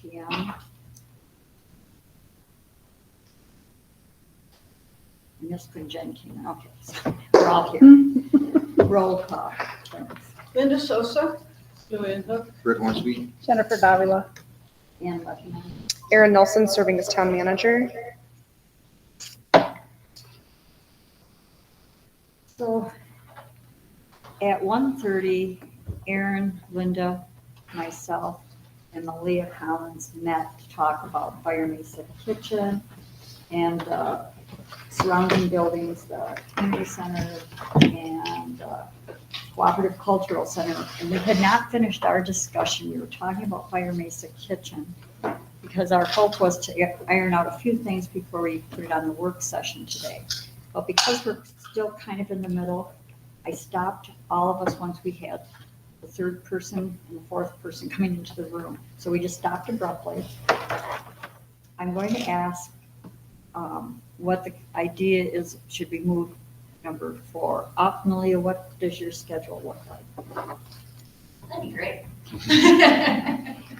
p.m. And this when Jen came in. Okay, so we're all here. Roll call. Linda Sosa, Joanne Hook, Rick Hornsby. Jennifer Davila. And Lucky. Erin Nelson serving as town manager. So at 1:30, Aaron, Linda, myself, and Malia Collins met to talk about Fire Mesa Kitchen and surrounding buildings, the community center and cooperative cultural center. And we had not finished our discussion. We were talking about Fire Mesa Kitchen because our hope was to iron out a few things before we put it on the work session today. But because we're still kind of in the middle, I stopped all of us once we had the third person and the fourth person coming into the room. So we just stopped abruptly. I'm going to ask what the idea is. Should we move number 4 up? Malia, what does your schedule look like? That'd be great.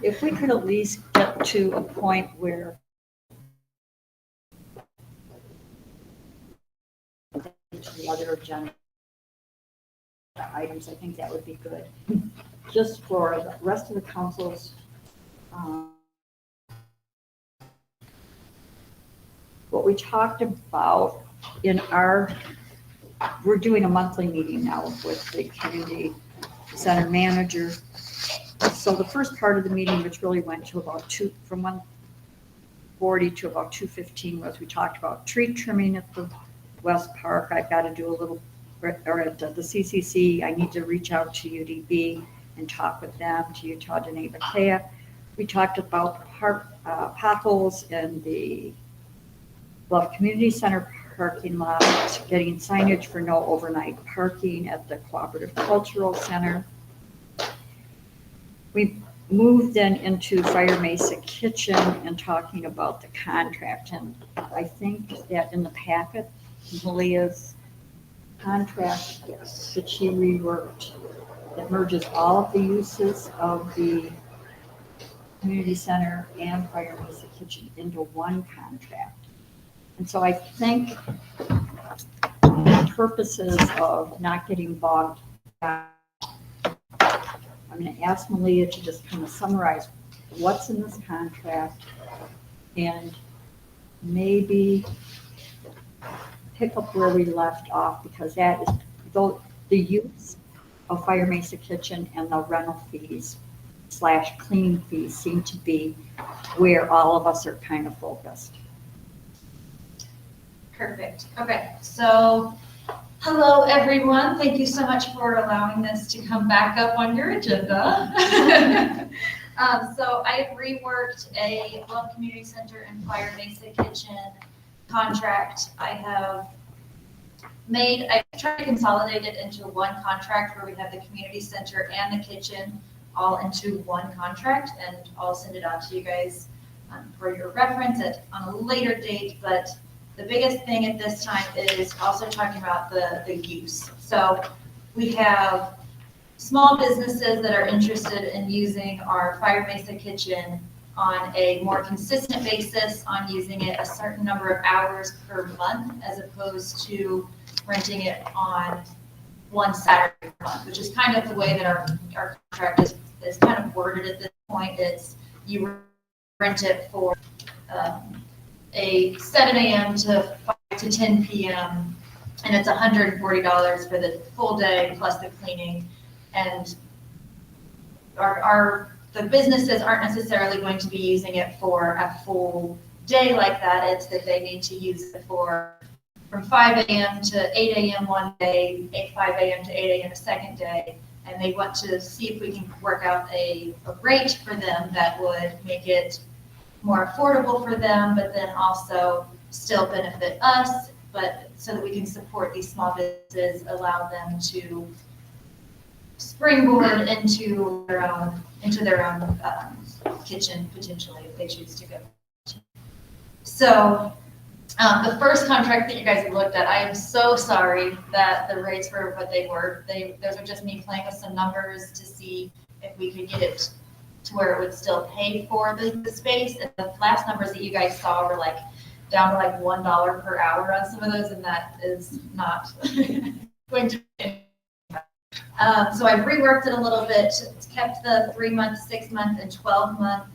If we could at least get to a point where the other agenda items, I think that would be good. Just for the rest of the council's what we talked about in we're doing a monthly meeting now with the community center manager. So the first part of the meeting, which really went to about from 1:40 to about 2:15, was we talked about tree trimming at the West Park. I've got to do a little, or at the CCC, I need to reach out to UDB and talk with them, to Utah Dene Bakea. We talked about potholes in the Bluff Community Center parking lot, getting signage for no overnight parking at the Cooperative Cultural Center. We moved then into Fire Mesa Kitchen and talking about the contract. And I think that in the packet, Malia's contract that she reworked, that merges all of the uses of the community center and Fire Mesa Kitchen into one contract. And so I think for purposes of not getting bogged down, I'm going to ask Malia to just kind of summarize what's in this contract and maybe pick up where we left off, because that is the use of Fire Mesa Kitchen and the rental fees / cleaning fees seem to be where all of us are kind of focused. Perfect. Okay, so hello, everyone. Thank you so much for allowing this to come back up on your agenda. So I have reworked a Bluff Community Center and Fire Mesa Kitchen contract. I've tried to consolidate it into one contract where we have the community center and the kitchen all into one contract, and I'll send it out to you guys for your reference on a later date. But the biggest thing at this time is also talking about the use. So we have small businesses that are interested in using our Fire Mesa Kitchen on a more consistent basis, on using it a certain number of hours per month, as opposed to renting it on one Saturday per month, which is kind of the way that our contract is kind of worded at this point. It's you rent it for a 7 a.m. to 5 to 10 p.m. and it's $140 for the full day plus the cleaning. And the businesses aren't necessarily going to be using it for a full day like that. It's that they need to use it from 5 a.m. to 8 a.m. one day, 5 a.m. to 8 a.m. a second day. And they want to see if we can work out a rate for them that would make it more affordable for them, but then also still benefit us, but so that we can support these small businesses, allow them to springboard into their own kitchen potentially if they choose to go. So the first contract that you guys have looked at, I am so sorry that the rates were what they were. Those are just me playing with some numbers to see if we could get it to where it would still pay for the space. And the last numbers that you guys saw were like down to like $1 per hour on some of those, and that is not going to be. So I've reworked it a little bit, kept the 3-month, 6-month, and 12-month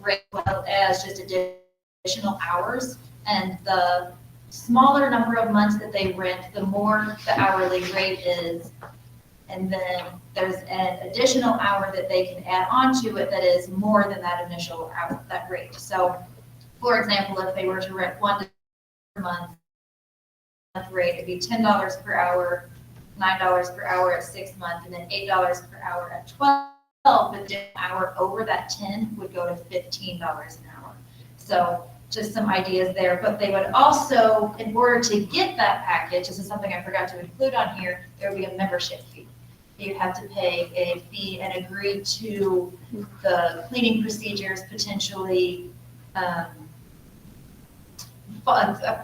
rate, well as just additional hours. And the smaller number of months that they rent, the more the hourly rate is. And then there's an additional hour that they can add on to it that is more than that initial hour, that rate. So for example, if they were to rent 1 month rate, it'd be $10 per hour, $9 per hour at 6 months, and then $8 per hour at 12. But the hour over that 10 would go to $15 an hour. So just some ideas there. But they would also, in order to get that package, this is something I forgot to include on here, there would be a membership fee. You have to pay a fee and agree to the cleaning procedures, potentially.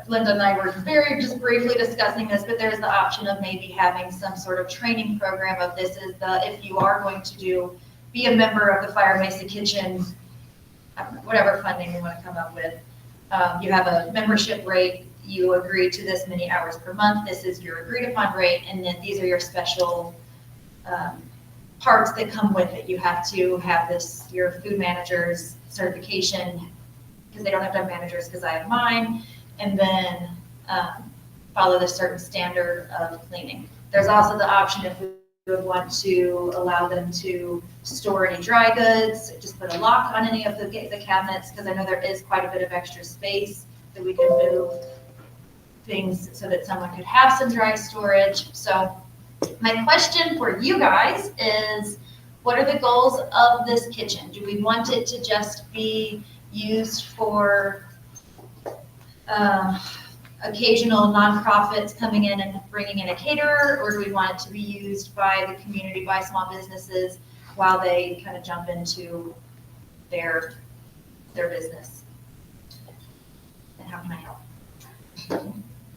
Linda and I were very just briefly discussing this, but there's the option of maybe having some sort of training program of this is if you are going to be a member of the Fire Mesa Kitchen, whatever funding you want to come up with, you have a membership rate, you agree to this many hours per month, this is your agreed upon rate, and then these are your special parts that come with it. You have to have your food manager's certification, because they don't have to have managers, because I have mine, and then follow the certain standard of cleaning. There's also the option if we would want to allow them to store any dry goods, just put a lock on any of the cabinets, because I know there is quite a bit of extra space that we can move things so that someone could have some dry storage. So my question for you guys is, what are the goals of this kitchen? Do we want it to just be used for occasional nonprofits coming in and bringing in a caterer, or do we want it to be used by the community, by small businesses, while they kind of jump into their business? And how can I help?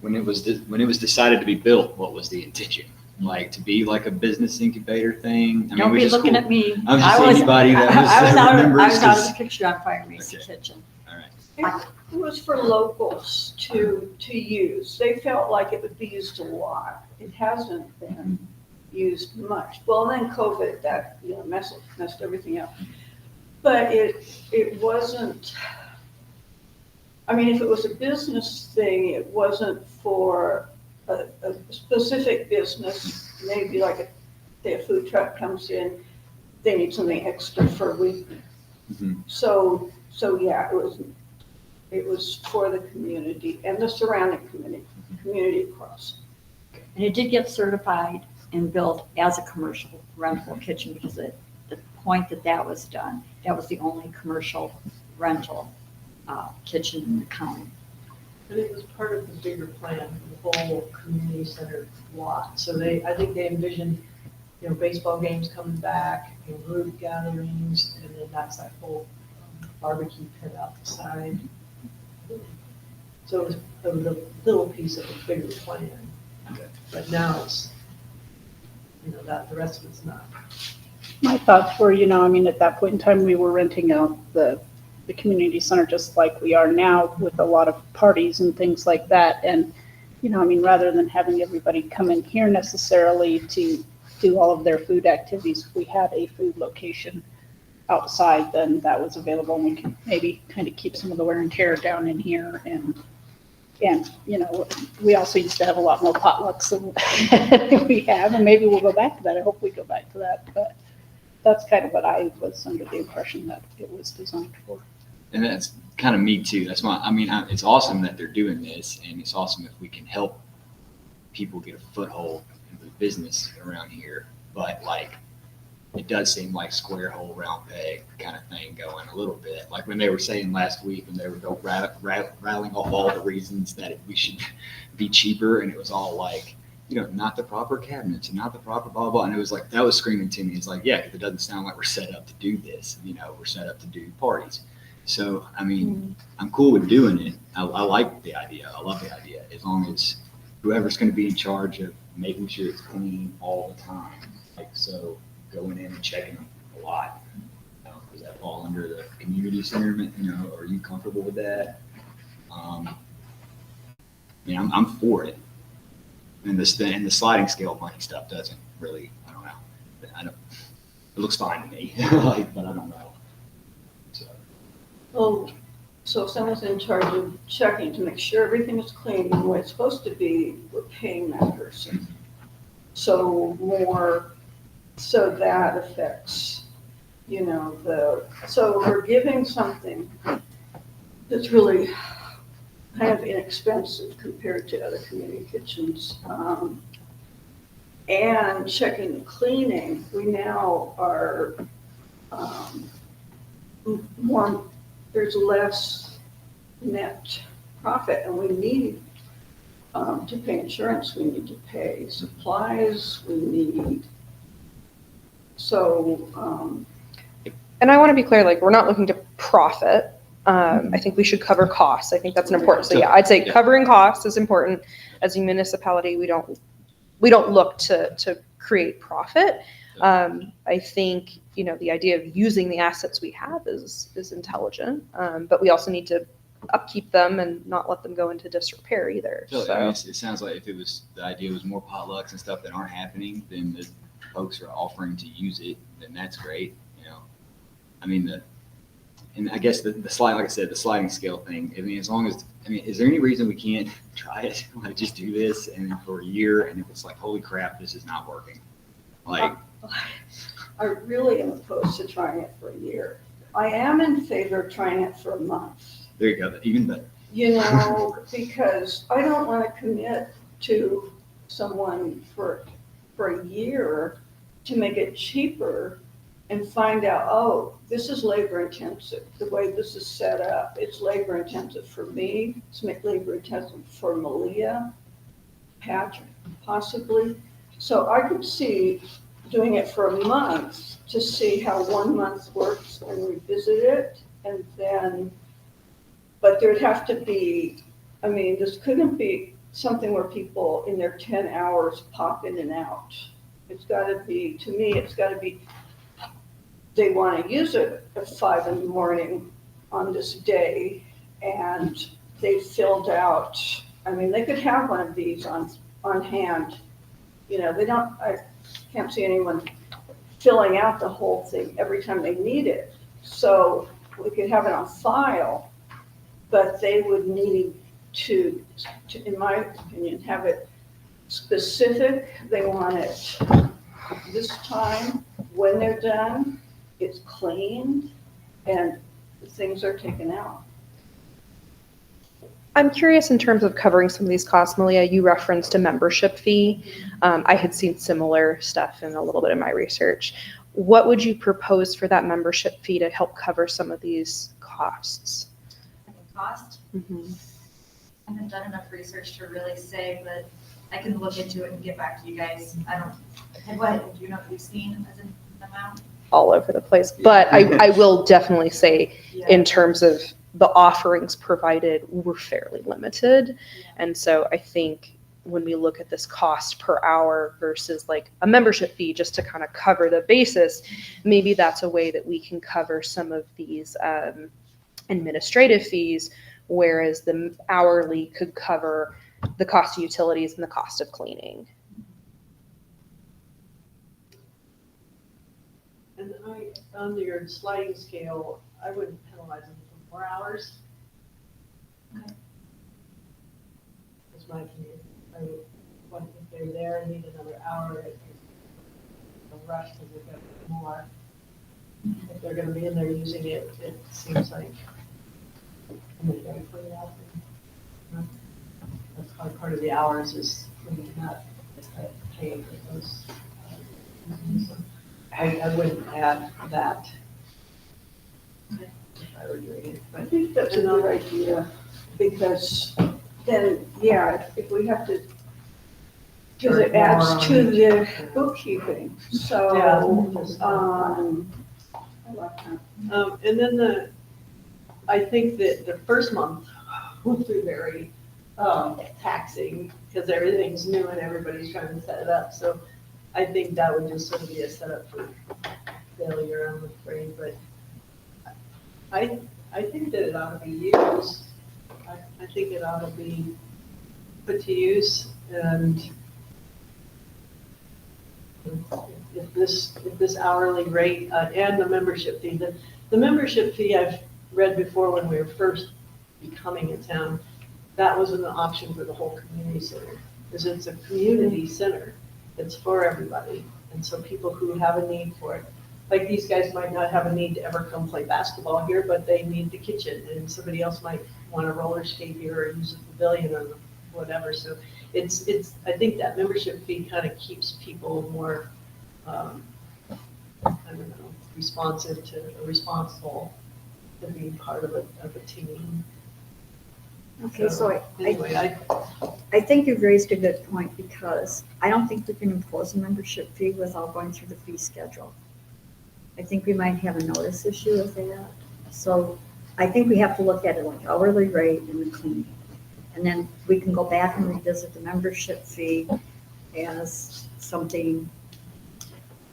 When it was decided to be built, what was the intention? Like to be like a business incubator thing? Don't be looking at me. I'm just anybody that was I was out of members. the picture on Fire Mesa Okay. Kitchen. All right. It was for locals to use. They felt like it would be used a lot. It hasn't been used much. Well, and then COVID, that messed everything up. But it wasn't. I mean, if it was a business thing, it wasn't for a specific business. Maybe like a food truck comes in, they need something extra for a week. Mhm. So yeah, it was for the community and the surrounding community across. And it did get certified and built as a commercial rental kitchen, because at the point that was done, that was the only commercial rental kitchen in the county. And it was part of the bigger plan, the whole community center lot. So I think they envisioned, baseball games coming back, group gatherings, and then that's that whole barbecue pit outside. So it was a little piece of a bigger plan. But now it's, that the rest of it's not. My thoughts were, at that point in time, we were renting out the community center just like we are now, with a lot of parties and things like that. And, rather than having everybody come in here necessarily to do all of their food activities, if we had a food location outside, then that was available, and we could maybe kind of keep some of the wear and tear down in here. And we also used to have a lot more potlucks than we have, and maybe we'll go back to that. I hope we go back to that, but that's kind of what I was under the impression that it was designed for. And that's kind of me too. That's why, it's awesome that they're doing this, and it's awesome if we can help people get a foothold in the business around here. But it does seem like square hole, round peg kind of thing going a little bit. Like when they were saying last week, when they were rattling off all the reasons that we should be cheaper, and it was all like, not the proper cabinets and not the proper blah, blah. And it was like, that was screaming to me. It's like, yeah, it doesn't sound like we're set up to do this. We're set up to do parties. So, I'm cool with doing it. I like the idea. I love the idea, as long as whoever's going to be in charge of making sure it's clean all the time. So going in and checking a lot fall under the community center? Are you comfortable with that? I'm for it. And the sliding scale money stuff doesn't really, I don't know. It looks fine to me, but I don't know. So, Well, so if someone's in charge of checking to make sure everything is clean and the way it's supposed to be, we're paying that person. So that affects, so we're giving something that's really kind of inexpensive compared to other community kitchens. And checking the cleaning, we now are there's less net profit, and we need to pay insurance, we need to pay supplies, we need, so, And I want to be clear, like, we're not looking to profit. I think we should cover costs. I think that's an important. So yeah, I'd say covering costs is important. As a municipality, we don't look to create profit. I think, the idea of using the assets we have is intelligent, but we also need to upkeep them and not let them go into disrepair either. It sounds like if the idea was more potlucks and stuff that aren't happening, then the folks are offering to use it, then that's great. And I guess the slide, like I said, the sliding scale thing. As long as, is there any reason we can't try it? Like, just do this and for a year, and if it's like, holy crap, this is not working. Like, I really am opposed to trying it for a year. I am in favor of trying it for a month. there you go, even better. Because I don't want to commit to someone for a year to make it cheaper and find out, oh, this is labor intensive. The way this is set up, it's labor intensive for me, it's labor intensive for Malia, Patrick, possibly. So I could see doing it for a month to see how 1 month works and revisit it, and then, but there'd have to be, this couldn't be something where people in their 10 hours pop in and out. It's gotta be, to me, it's gotta be, they wanna use it at 5 in on this day, and they filled out, they could have one of these on hand. I can't see anyone filling out the whole thing every time they need it. So we could have it on file, but they would need to, in my opinion, have it specific. They want it this time, when they're done, it's cleaned, and the things are taken out. I'm curious in terms of covering some of these costs. Malia, you referenced a membership fee. I had seen similar stuff in a little bit of my research. What would you propose for that membership fee to help cover some of these costs? Cost? Mm-hmm. I haven't done enough research to really say, but I can look into it and get back to you guys. What do you know what you've seen as an amount? All over the place. But I will definitely say, in terms of the offerings provided, were fairly limited. And so I think when we look at this cost per hour versus like a membership fee, just to kind of cover the basis, maybe that's a way that we can cover some of these administrative fees, whereas the hourly could cover the cost of utilities and the cost of cleaning. And on your sliding scale, I wouldn't penalize them for 4 hours. Okay. That's my opinion. If they're there and need another hour, they'll rush to pick up more. If they're gonna be in there using it, it seems like I'm gonna go for it out. That's part of the hours is cleaning up, paying for those. I wouldn't add that if I were doing it, I but think that's a good idea, because then, if we have to, because it adds to the bookkeeping, so, I like that. and then I think that the first month will be very taxing because everything's new and everybody's trying to set it up. So I think that would just sort of be a setup for failure, I'm afraid. But I think that it ought to be used. I think it ought to be put to use, and if this hourly rate and the membership fee, the membership fee I've read before when we were first becoming a town, that was an option for the whole community center, because it's a community center. It's for everybody, and so people who have a need for it, like these guys might not have a need to ever come play basketball here, but they need the kitchen, and somebody else might want to roller skate here or use the pavilion or whatever. So it's, I think that membership fee kind of keeps people more, I don't know, responsive to, responsible to being part of a team. Okay, so Anyway, I think you've raised a good point, because I don't think we can impose a membership fee without going through the fee schedule. I think we might have a notice issue with that. So I think we have to look at it like hourly rate and the cleaning. And then we can go back and revisit the membership fee as something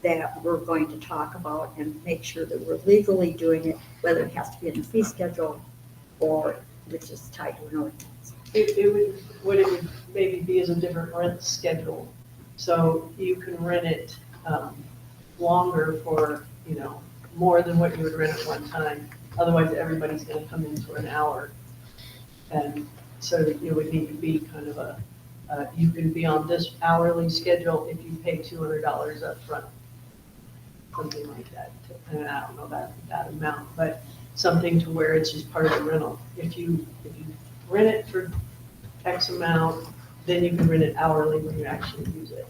that we're going to talk about and make sure that we're legally doing it, whether it has to be in the fee schedule or it's just tied to an ordinance. what it would maybe be is a different rent schedule. So you can rent it longer for, more than what you would rent at one time. Otherwise, everybody's gonna come in for an hour. And so it would need to be kind of you can be on this hourly schedule if you pay $200 up front. Something like that. And I don't know that amount, but something to where it's just part of the rental. If you rent it for X amount, then you can rent it hourly when you actually use it.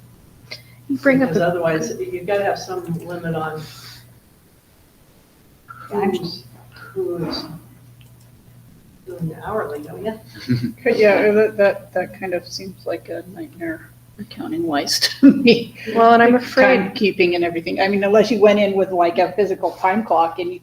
You bring up Because a otherwise, you've got to have some limit on who's doing the hourly, don't you? Yeah, that kind of seems like a nightmare accounting wise to me. well, and I'm afraid Timekeeping and everything. I mean, unless you went in with like a physical time clock and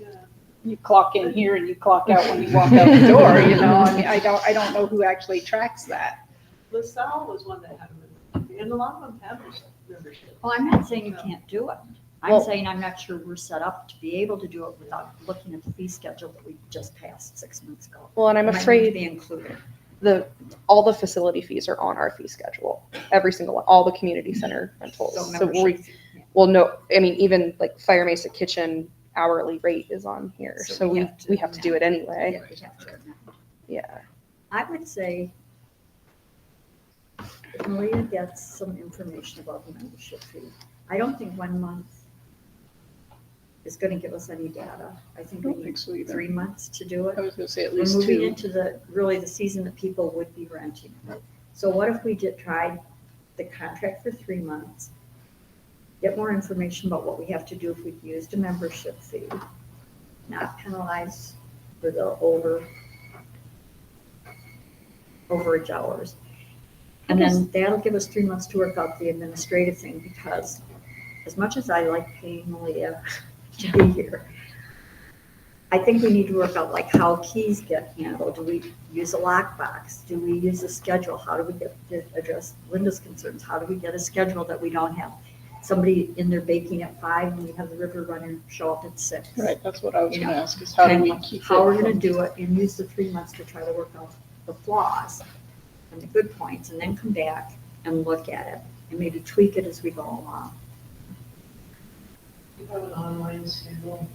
you clock in here and you clock out when you walk out the door, I mean, I don't know who actually tracks that. LaSalle was one that had a membership, and a lot of them have membership. Well, I'm not saying you can't do it. I'm Well- saying I'm not sure we're set up to be able to do it without looking at the fee schedule that we just passed 6 months ago. well, and I'm It might need to afraid be included. all the facility fees are on our fee schedule. Every single one, all the community center rentals. So So membership fee, yeah. well, no, I mean, even like Fire Mesa Kitchen hourly rate is on here. So So we we have have to- to do it anyway. Yeah, we have to. Yeah. I would say if Maria gets some information about the membership fee. I don't think 1 month is going to give us any data. I think I we don't need think so either. 3 months to do it. I was gonna say at We're least moving 2. into the season that people would be renting. So what if we tried the contract for 3 months, get more information about what we have to do if we've used a membership fee, not penalize for the overage hours. And then that'll give us 3 months to work out the administrative thing, because as much as I like paying Malia to be here, I think we need to work out like how keys get handled. Do we use a lockbox? Do we use a schedule? How do we get to address Linda's concerns? How do we get a schedule that we don't have somebody in there baking at 5 and we have the river runner show up at 6? Right, that's what I was You gonna know, ask, is how do And we keep it? how we're gonna from- do it and use the 3 months to try to work out the flaws and the good points, and then come back and look at it and maybe tweak it as we go along. You have an online schedule.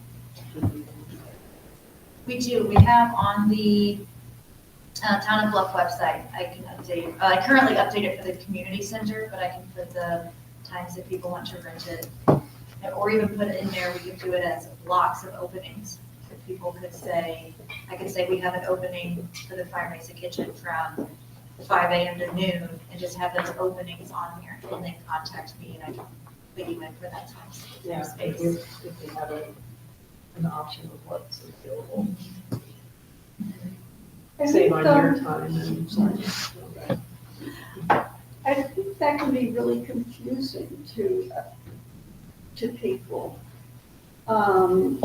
We do, we have on the Town of Bluff website, I can update, I currently update it for the community center, but I can put the times that people want to rent it. Or even put it in there, we could do it as blocks of openings. If people could say, I could say we have an opening for the Fire Mesa Kitchen from 5 a.m. to noon, and just have those openings on here, and then contact me, and I can put you in for that time. Yeah, Space. if they have an option of what's available. Save on your time and sorry. I think that can be really confusing to people. And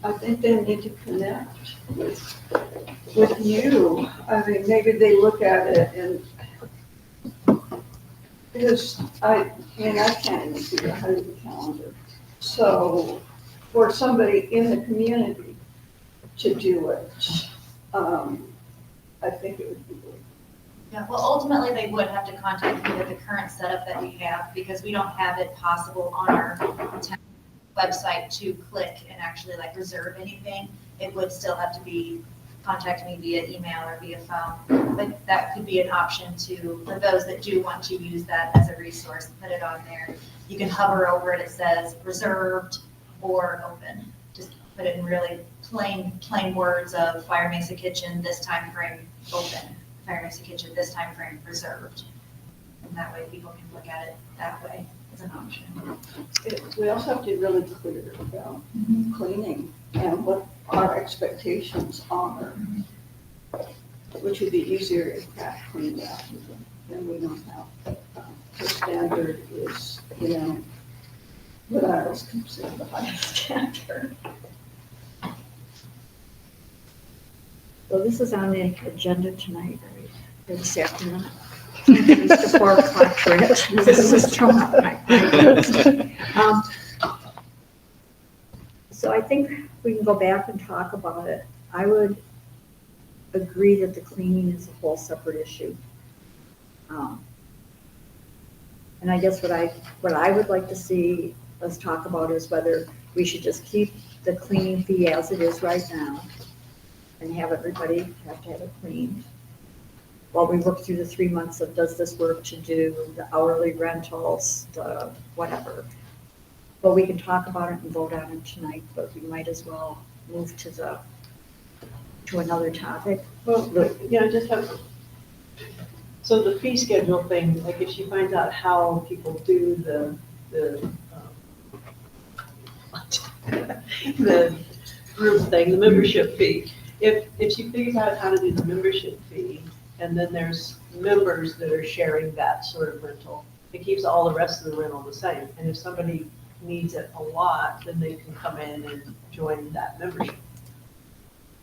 I think they need to connect with you. I mean, maybe they look at it and, because I can't even see the calendar. So for somebody in the community to do it, I think it would be good. Yeah, well, ultimately, they would have to contact me with the current setup that we have, because we don't have it possible on our town website to click and actually like reserve anything. It would still have to be contact me via email or via phone, but that could be an option to, for those that do want to use that as a resource, put it on there. You can hover over it, it says reserved or open. Just put it in really plain words of Fire Mesa Kitchen, this time frame, open. Fire Mesa Kitchen, this time frame, reserved. And that way people can look at it that way as an option. We also have to be really clear about cleaning and what our expectations are, which would be easier if Pat cleaned out than we don't have. The standard is, what I always consider the highest standard. So this is on the agenda tonight, right, or this afternoon. It's the 4 o'clock trip. This is thrown out my mind. So I think we can go back and talk about it. I would agree that the cleaning is a whole separate issue. And I guess what I would like to see us talk about is whether we should just keep the cleaning fee as it is right now and have everybody have to have it cleaned while we work through the 3 months of does this work to do the hourly rentals, the whatever. But we can talk about it and vote on it tonight, but we might as well move to another topic. Well, just have, so the fee schedule thing, like if she finds out how people do the group thing, the membership fee, if she figures out how to do the membership fee, and then there's members that are sharing that sort of rental, it keeps all the rest of the rental the same. And if somebody needs it a lot, then they can come in and join that membership.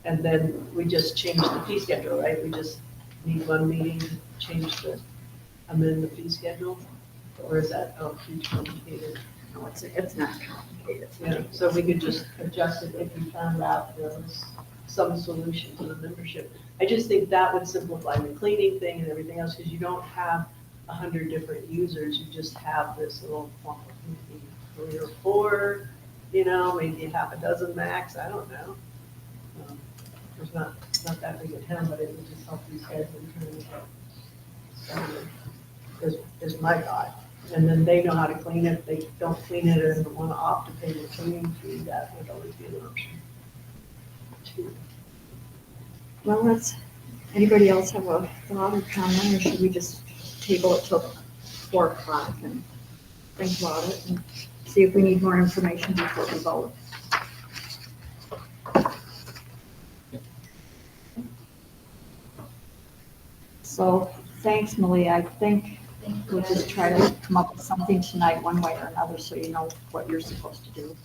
And then we just change the fee schedule, right? We just need one meeting to amend the fee schedule? Or is that, too complicated? No, it's not complicated. Yeah, so we could just adjust it if we found out there was some solution to the membership. I just think that would simplify the cleaning thing and everything else, because you don't have 100 different users, you just have this little, maybe 3 or 4, maybe half a dozen max, I don't know. There's not that big a town, but it would just help these guys in terms of, is my thought. And then they know how to clean it. If they don't clean it or don't want to opt to pay the cleaning fee, that would always be an option too. Well, anybody else have a thought or comment, or should we just table it till 4 o'clock and think about it and see if we need more information before we vote? So, thanks, Malia. I think we'll just try to come up with something tonight, one way or another, so you know what you're supposed to do.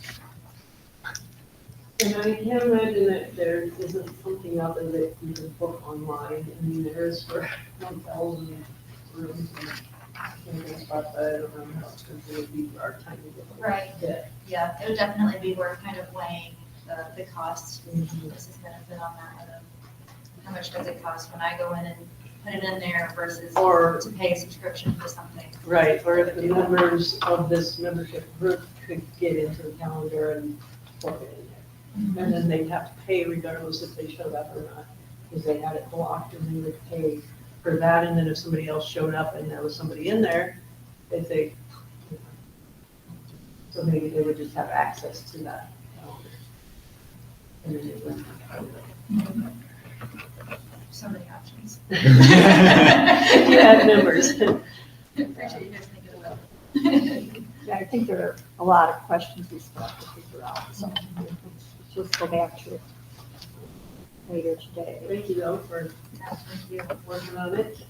And I can't imagine that there isn't something out there that you can book online. I mean, there is for 1,000 rooms and camping spots, but I don't know how expensive it would be for our tiny little. Right. bit. Yeah, it would definitely be worth kind of weighing the cost versus benefit on that. How much does it cost when I go in and put it in there versus Or- to pay a subscription for something? Right, or if the members of this membership group could get into the calendar and book it in there. And then they'd have to pay regardless if they showed up or not, because they had it blocked and they would pay for that. And then if somebody else showed up and there was somebody in there, they'd say, so maybe they would just have access to that calendar. And then it wouldn't. So many options. If you had members. Appreciate you guys thinking about it. Yeah, I think there are a lot of questions we still have to figure out, so let's just go back to it later today. Thank you though for Thank you. working on it.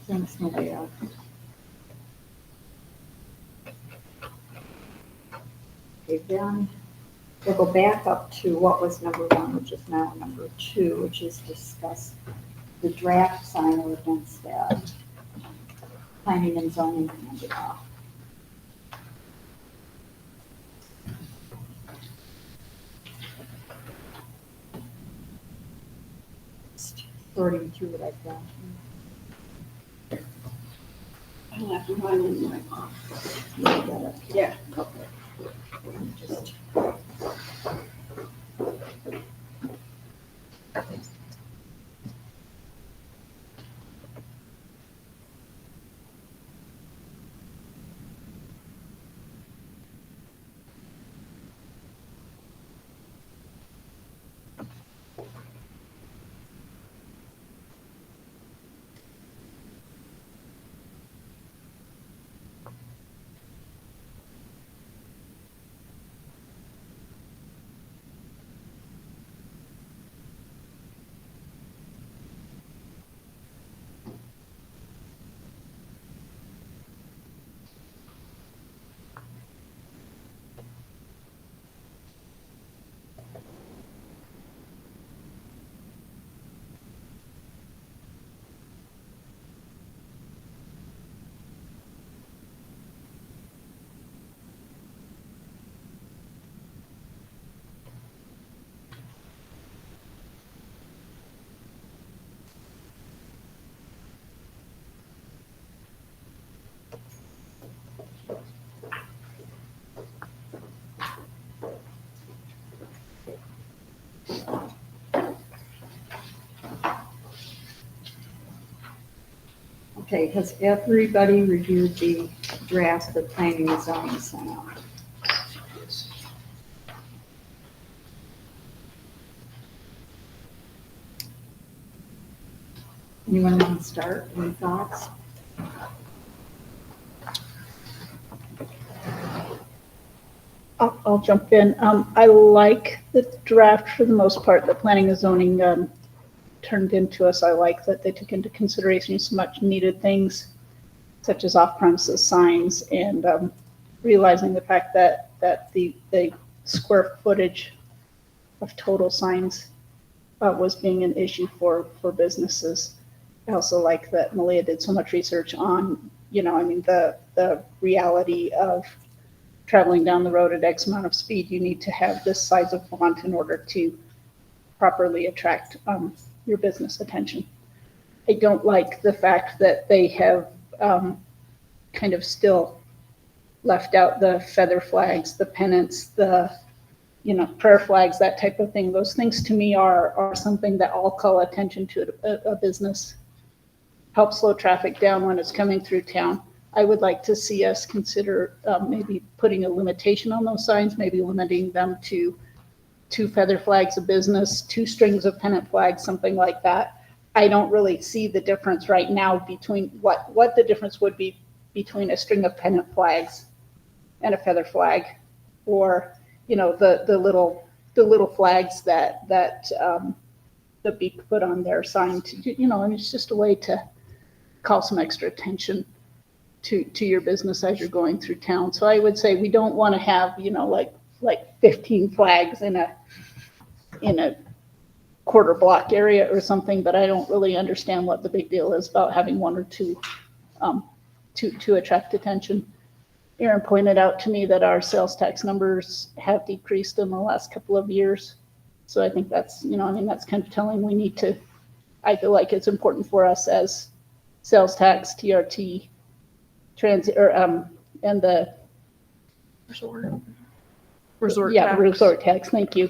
Thanks, Malia. Okay, then we'll go back up to what was number 1, which is now number 2, which is discuss the draft sign ordinance that planning and zoning handed off. sorting through what I've got. I left mine in my office. Yeah. Just- Okay, has everybody reviewed the draft that planning and zoning sent out? Anyone want to start? Any thoughts? I'll jump in. I like the draft for the most part, that planning and zoning turned into us. I like that they took into consideration some much needed things such as off-premises signs and realizing the fact that the square footage of total signs was being an issue for businesses. I also like that Malia did so much research on, the reality of traveling down the road at X amount of speed. You need to have this size of font in order to properly attract your business attention. I don't like the fact that they have kind of still left out the feather flags, the pennants, the prayer flags, that type of thing. Those things to me are something that all call attention to a business, help slow traffic down when it's coming through town. I would like to see us consider maybe putting a limitation on those signs, maybe limiting them to 2 feather flags a business, 2 strings of pennant flags, something like that. I don't really see the difference right now between what the difference would be between a string of pennant flags and a feather flag, or the little flags that be put on their sign to, and it's just a way to call some extra attention to your business as you're going through town. So I would say we don't want to have, like 15 flags in a quarter block area or something, but I don't really understand what the big deal is about having 1 or 2 to attract attention. Aaron pointed out to me that our sales tax numbers have decreased in the last couple of years. So I think that's, that's kind of telling. I feel like it's important for us as sales tax, TRT, transit, and the Resort yeah, tax. resort tax, thank you,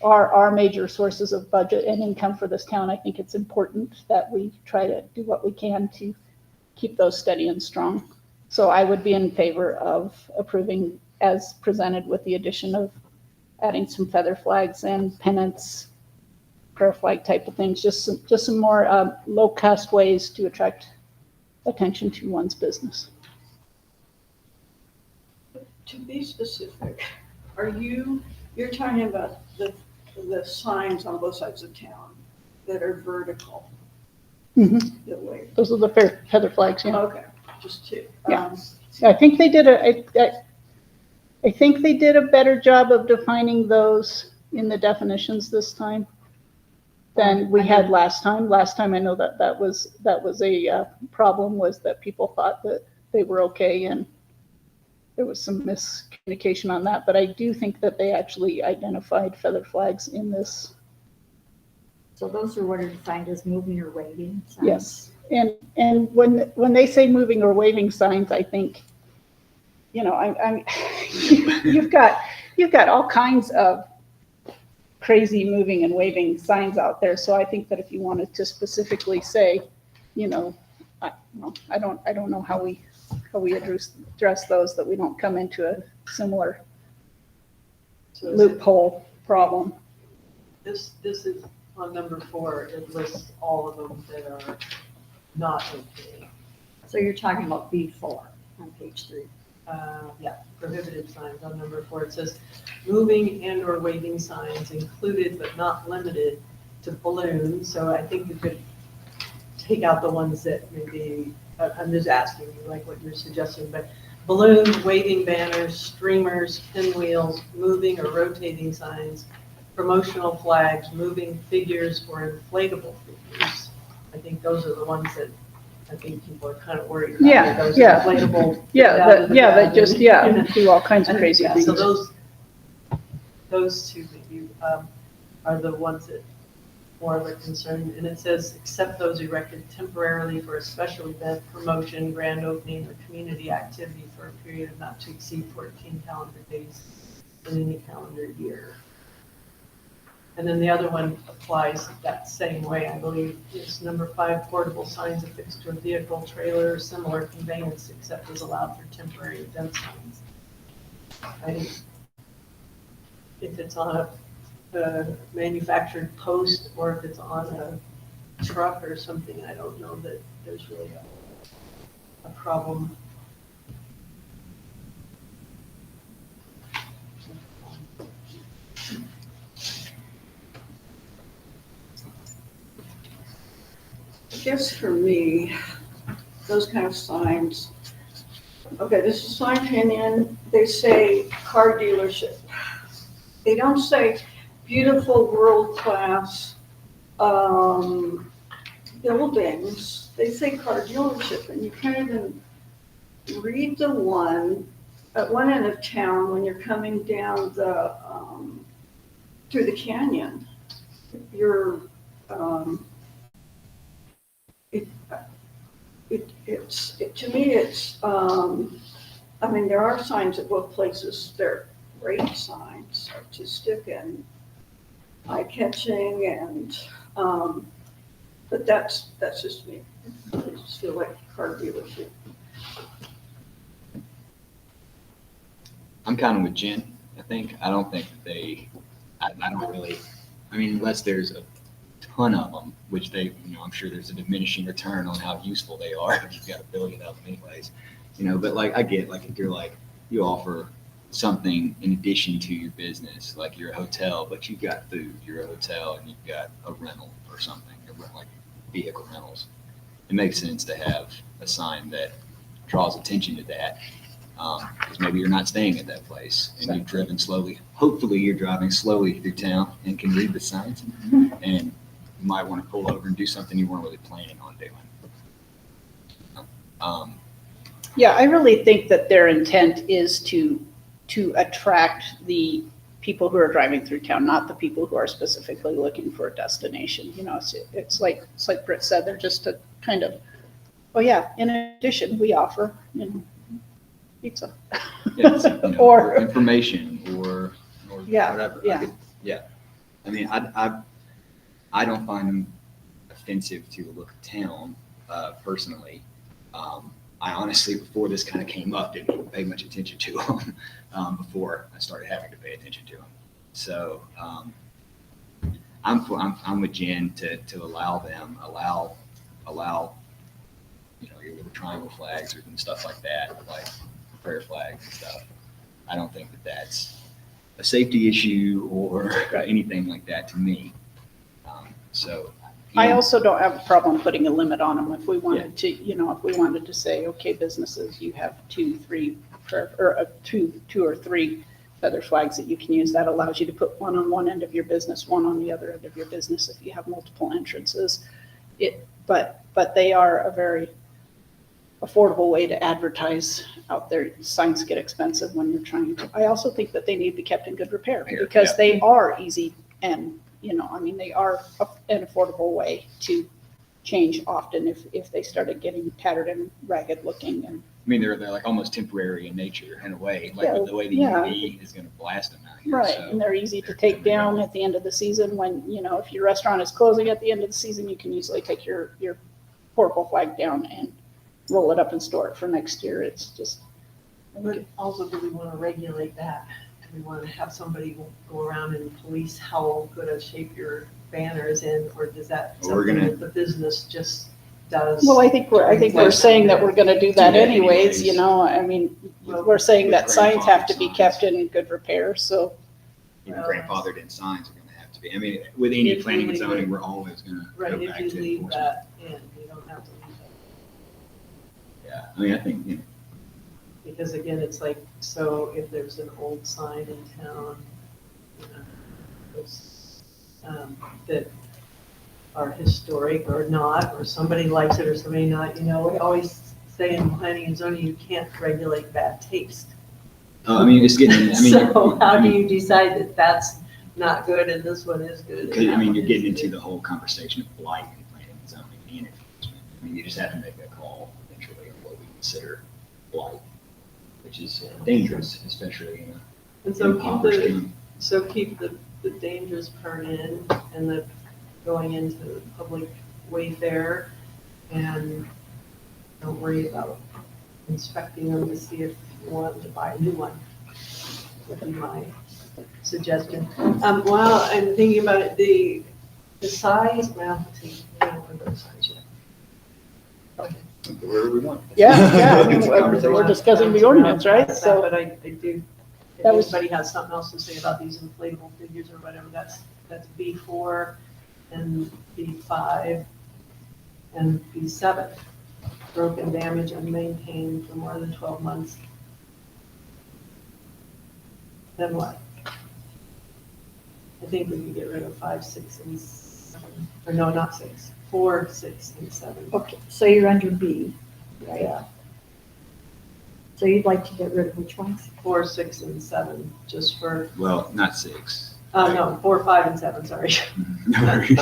are major sources of budget and income for this town. I think it's important that we try to do what we can to keep those steady and strong. So I would be in favor of approving as presented with the addition of adding some feather flags and pennants, prayer flag type of things, just some more low-cost ways to attract attention to one's business. To be specific, you're talking about the signs on both sides of town that are vertical? Mhm. That way. Those are the feather flags, yeah. Okay, just 2. Yeah. I think they did I think they did a better job of defining those in the definitions this time than we had last time. Last time I know that was a problem, was that people thought that they were okay, and there was some miscommunication on that. But I do think that they actually identified feather flags in this So those are what are defined as moving or waving signs? Yes. And when they say moving or waving signs, I think, I'm you've got all kinds of crazy moving and waving signs out there. So I think that if you wanted to specifically say, I don't know how we address those, that we don't come into a similar So is it- loophole problem. This is on number 4, it lists all of them that are not okay. So you're talking about B4 on page 3. Yeah, prohibited signs on number 4. It says, moving and or waving signs included but not limited to balloons. So I think you could take out the ones that maybe, I'm just asking you, like what you're suggesting, but balloons, waving banners, streamers, pinwheels, moving or rotating signs, promotional flags, moving figures, or inflatable figures. I think those are the ones that I think people are kind of worried about. Yeah, Those yeah. inflatable. That just, do all kinds of crazy Yeah, things. so those two maybe are the ones that more of a concern. And it says, except those erected temporarily for a special event, promotion, grand opening, or community activity for a period of not to exceed 14 calendar days in any calendar year. And then the other one applies that same way, I believe, is number 5, portable signs affixed to a vehicle, trailer, or similar conveyance, except as allowed for temporary event signs. If it's on a manufactured post, or if it's on a truck or something, I don't know that there's really a problem. I guess for me, those kind of signs, okay, this is my opinion, they say car dealership. They don't say beautiful world-class buildings. They say car dealership, and you can't even read the one at one end of town when you're coming down the through the canyon. You're to me, it's, I mean, there are signs at both places. They're great signs, artistic and eye-catching, and, but that's just me. I just feel like car dealership. I'm kind of with Jen, I think. I don't think that I don't really, I mean, unless there's a ton of them, which I'm sure there's a diminishing return on how useful they are if you've got a billion of them anyways, but like, I get, like, if you're like, you offer something in addition to your business, like you're a hotel, but you've got food, you're a hotel and you've got a rental or something, like vehicle rentals. It makes sense to have a sign that draws attention to that. Because maybe you're not staying at that place and you've driven slowly. Hopefully you're driving slowly through town and can read the signs, and you might want to pull over and do something you weren't really planning on doing. Yeah, I really think that their intent is to attract the people who are driving through town, not the people who are specifically looking for a destination. It's like Britt said, they're just a kind of, oh yeah, in addition, we offer, pizza. Or information or Yeah, whatever. yeah. I mean, I don't find them offensive to look at town, personally. I honestly, before this kind of came up, didn't pay much attention to them before I started having to pay attention to them. So I'm with Jen to allow your little triangle flags and stuff like that, like prayer flags and stuff. I don't think that that's a safety issue or anything like that to me. I also don't have a problem putting a limit on them if we wanted to, if we wanted to say, okay, businesses, you have 2 or 3 feather flags that you can use. That allows you to put one on one end of your business, one on the other end of your business if you have multiple entrances. But they are a very affordable way to advertise out there. Signs get expensive when you're trying to. I also think that they need to be kept in good repair because they are easy and you know, I mean, they are an affordable way to change often if they started getting tattered and ragged looking and. I mean, they're like almost temporary in nature in a way, like Yeah, with the way the yeah. UV is going to blast them out here. Right, So, and they're easy to take down at the end of the season when, you know, if your restaurant is closing at the end of the season, you can easily take your portable flag down and roll it up and store it for next year. It's just, But also, do we want to regulate that? Do we want to have somebody go around and police how good a shape your banner is in, or does that Well, we're something gonna- that the business just does? well, I think we're saying that we're gonna do that anyways, you know, I mean, we're saying that signs have to be kept in good repair, so. even grandfathered in signs are going to have to be. I mean, with any If you planning and leave zoning, it- we're always going to Right, go if back you to leave enforcement. that in, you don't have to leave that. Yeah, I mean, I think, you know, Because again, it's like, so if there's an old sign in town, you know, those, that are historic or not, or somebody likes it or somebody not, you know, we always say in planning and zoning, you can't regulate bad taste. I mean, it's getting, I mean. So how do you decide that that's not good and this one is good? and Because, I that mean, one you're is getting into good? the whole conversation of blight and planning and zoning and enforcement. I mean, you just have to make that call eventually on what we consider blight, which is dangerous, especially in And a so impoverished county. keep the dangerous part in and the going into public wayfare, and don't worry about inspecting them to see if you want to buy a new one, would be my suggestion. While I'm thinking about it, the size, well, let's see, we don't want to go to size yet. Okay. Wherever we want. Yeah, I mean, It's a conversation. we're discussing the ordinance, right? So But I do, if That was- anybody has something else to say about these inflatable figures or whatever, that's B4 and B5 and B7. Broken, damaged, unmaintained for more than 12 months. Then what? I think we could get rid of 5, 6, and 7, or no, not 6, 4, 6, and 7. Okay, so you're under B, right? Yeah, So you'd like to get rid of which ones? 4, 6, and 7, just for, Well, not 6. no, 4, 5, and 7, sorry. No worries.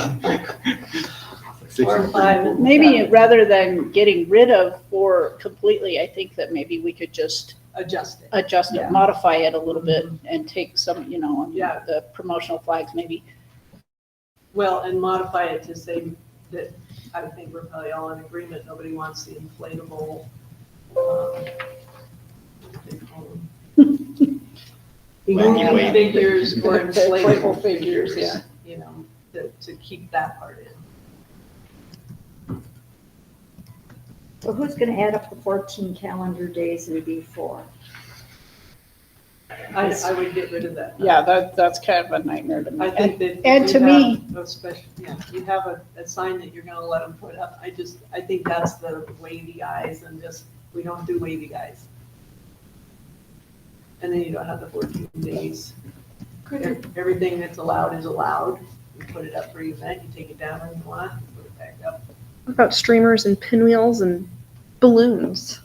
6 Or is 5 pretty and cool. maybe rather than getting rid of or completely, I think that maybe we could just Adjust it. adjust Yeah. it, modify it a little bit and take some, you know, Yeah. the promotional flags maybe. Well, and modify it to say that, I think we're probably all in agreement, nobody wants the inflatable, what do they call them? Wacky Moving wavy. figures or inflatable Inflatable figures, figures, yeah. you know, to keep that part in. So who's gonna add up the 14 calendar days in B4? I would get rid of that. Yeah, that's kind of a nightmare to me. I think that. and if to you me- have a special, yeah, you have a sign that you're gonna let them put up, I think that's the wavy eyes and just, we don't do wavy eyes. And then you don't have the 14 days. Everything that's allowed is allowed. You put it up for your event, you take it down when you want, you put it back up. What about streamers and pinwheels and balloons?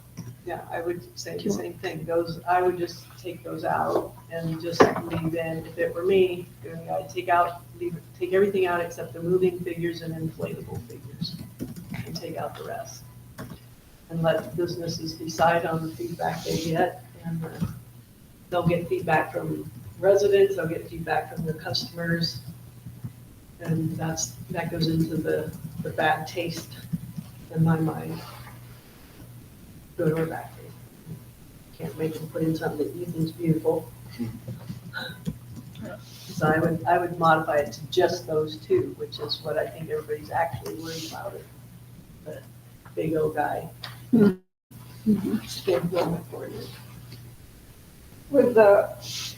Yeah, I would say Do the you same thing. Those, I would just take those out and just leave in, if it were me, I'd take everything out except the moving figures and inflatable figures. And take out the rest. And let businesses decide on the feedback they get. And they'll get feedback from residents, they'll get feedback from their customers. And that goes into the bad taste in my mind. Good or bad taste. Can't make them put in something that you think's beautiful. So I would modify it to just those two, which is what I think everybody's actually worried about it. The big old guy. Skid building for you. With the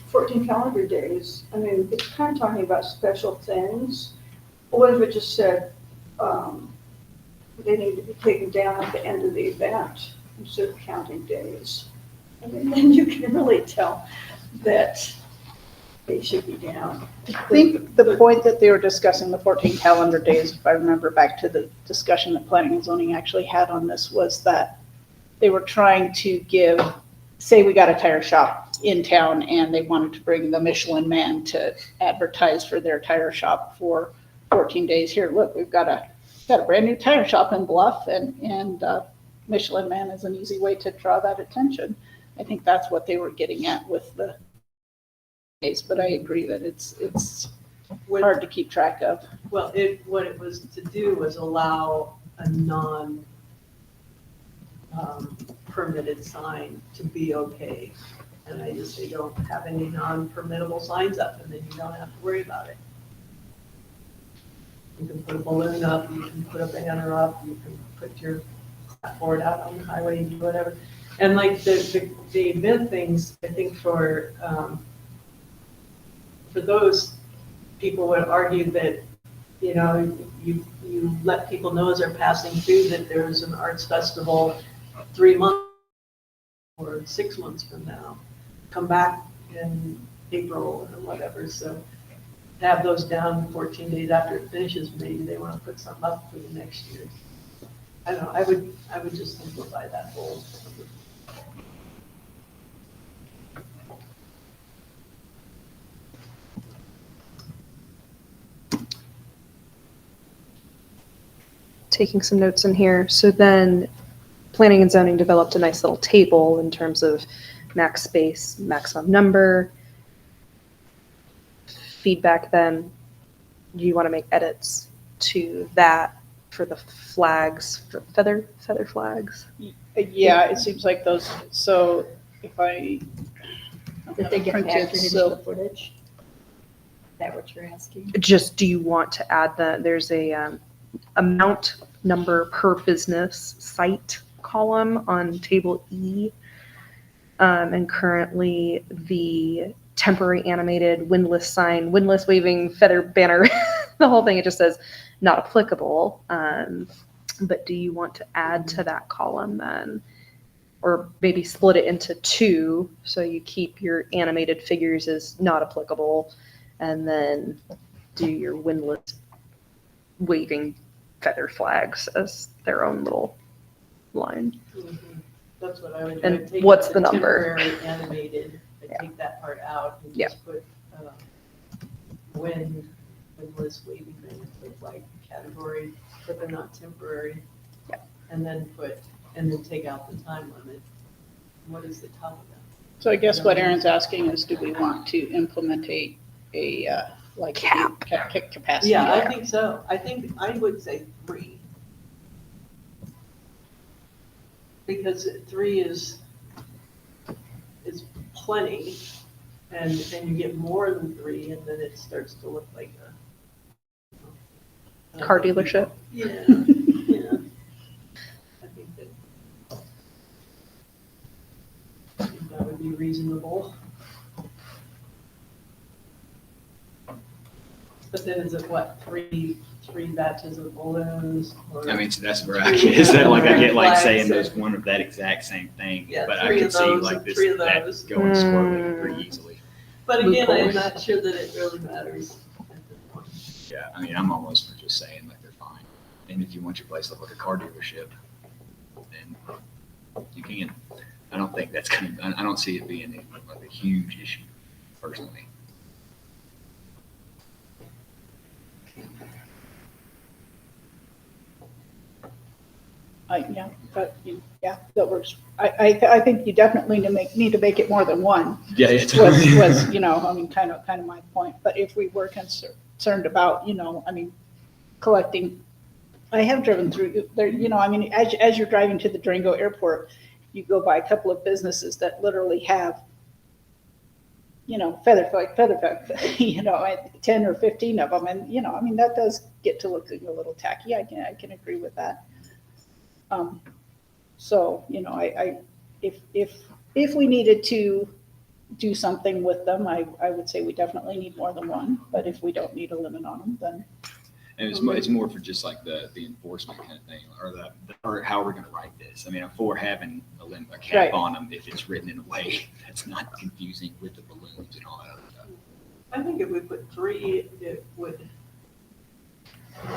14 calendar days, I mean, it's kind of talking about special things. What if it just said, they need to be taken down at the end of the event instead of counting days? I mean, then you can really tell that they should be down. I think the point that they were discussing, the 14 calendar days, if I remember back to the discussion that planning and zoning actually had on this, was that they were trying to give, say we got a tire shop in town and they wanted to bring the Michelin Man to advertise for their tire shop for 14 days. Here, look, we've got a brand new tire shop in Bluff, and Michelin Man is an easy way to draw that attention. I think that's what they were getting at with the case, but I agree that it's hard to keep track of. Well, what it was to do was allow a permitted sign to be okay. And they don't have any non-permittable signs up, and then you don't have to worry about it. You can put a balloon up, you can put a banner up, you can put your clapboard out on the highway, and do whatever. And like the event things, I think for those people would argue that, you know, you let people know as they're passing through that there's an arts festival 3 months or 6 months from now. Come back in April or whatever. So to have those down 14 days after it finishes, maybe they want to put something up for the next year. I don't know. I would just simplify that whole. Taking some notes in here. So then planning and zoning developed a nice little table in terms of max space, maximum number. Feedback then, do you want to make edits to that for the flags, for feather flags? Yeah, it seems like those, so if I. Did they get printed, factored into so- the footage? Is that what you're asking? Just, do you want to add there's a amount number per business site column on table E. And currently the temporary animated windless sign, windless waving feather banner, the whole thing, it just says not applicable. But do you want to add to that column then? Or maybe split it into two so you keep your animated figures as not applicable and then do your windless waving feather flags as their own little line. That's what I would do. And I'd take what's out the number? Temporary animated, I'd take that part out and Yeah. just put windless wavy things, with like category, but they're not temporary. Yeah. And then take out the time limit. What is the top of that? So I guess what Aaron's asking is, do we want to implement a like Cap. Capacity? Yeah, I cap? think so. I would say 3. Because 3 is plenty, and you get more than 3, and then it starts to look like a Car dealership. Yeah, yeah. I think that would be reasonable. But then is it what, three batches of balloons? Or I mean, so that's where I get, is that like I get like saying Flags. those one of that exact same thing, Yeah, but I 3 can of see those like and this, 3 of that those. going squirrely pretty easily. But again, I'm Loopholes. not sure that it really matters at this point. Yeah, I mean, I'm almost for just saying like they're fine. And if you want your place to look like a car dealership, then you can. I don't think that's I don't see it being like a huge issue personally. Yeah, that works. I think you definitely need to make it more than one. Yeah, it's Was I mean, kind of my point. But if we were concerned about, I mean, collecting, I have driven through there, I mean, as you're driving to the Durango airport, you go by a couple of businesses that literally have, feather flag, 10 or 15 of them. And, I mean, that does get to looking a little tacky. I can agree with that. So, if we needed to do something with them, I would say we definitely need more than one, but if we don't need a limit on them, then. And it's more for just like the enforcement kind of thing, or how we're going to write this. I mean, I'm for having a cap Right. on them if it's written in a way that's not confusing with the balloons and all that other stuff. I think if we put 3, I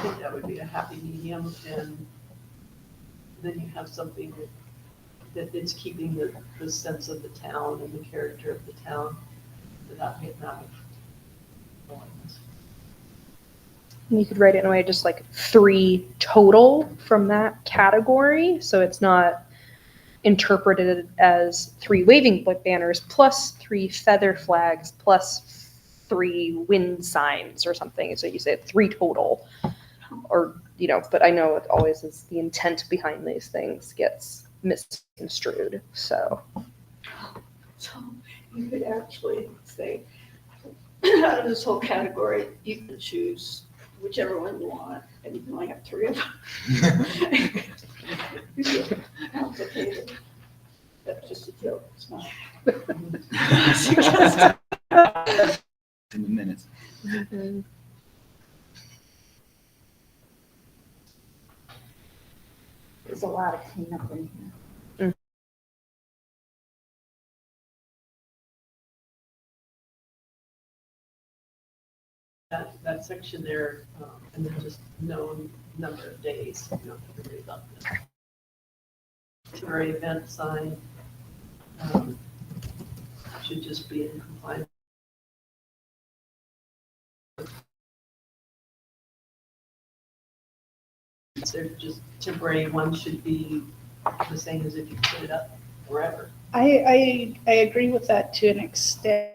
think that would be a happy medium, and then you have something that that it's keeping the sense of the town and the character of the town without getting out of lines. And you could write it in a way just like 3 total from that category, so it's not interpreted as 3 waving banners plus 3 feather flags plus 3 wind signs or something. So you say 3 total, or but I know it always is the intent behind these things gets misconstrued. So So you could actually say, out of this whole category, you can choose whichever one you want, and you can only have 3 of them. Complicated. That's just a joke, it's not. In the minutes. There's a lot of cleanup in here. That section there, and then just known number of days, you don't have to worry about that. Temporary event sign should just be in compliance. They're just temporary, one should be the same as if you put it up wherever. I agree with that to an extent.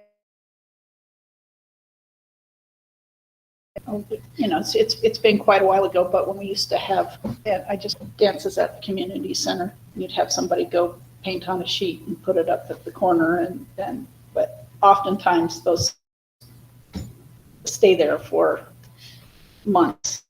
It's been quite a while ago, but when we used to have, I just dances at the community center, you'd have somebody go paint on a sheet and put it up at the corner, but oftentimes those stay there for months.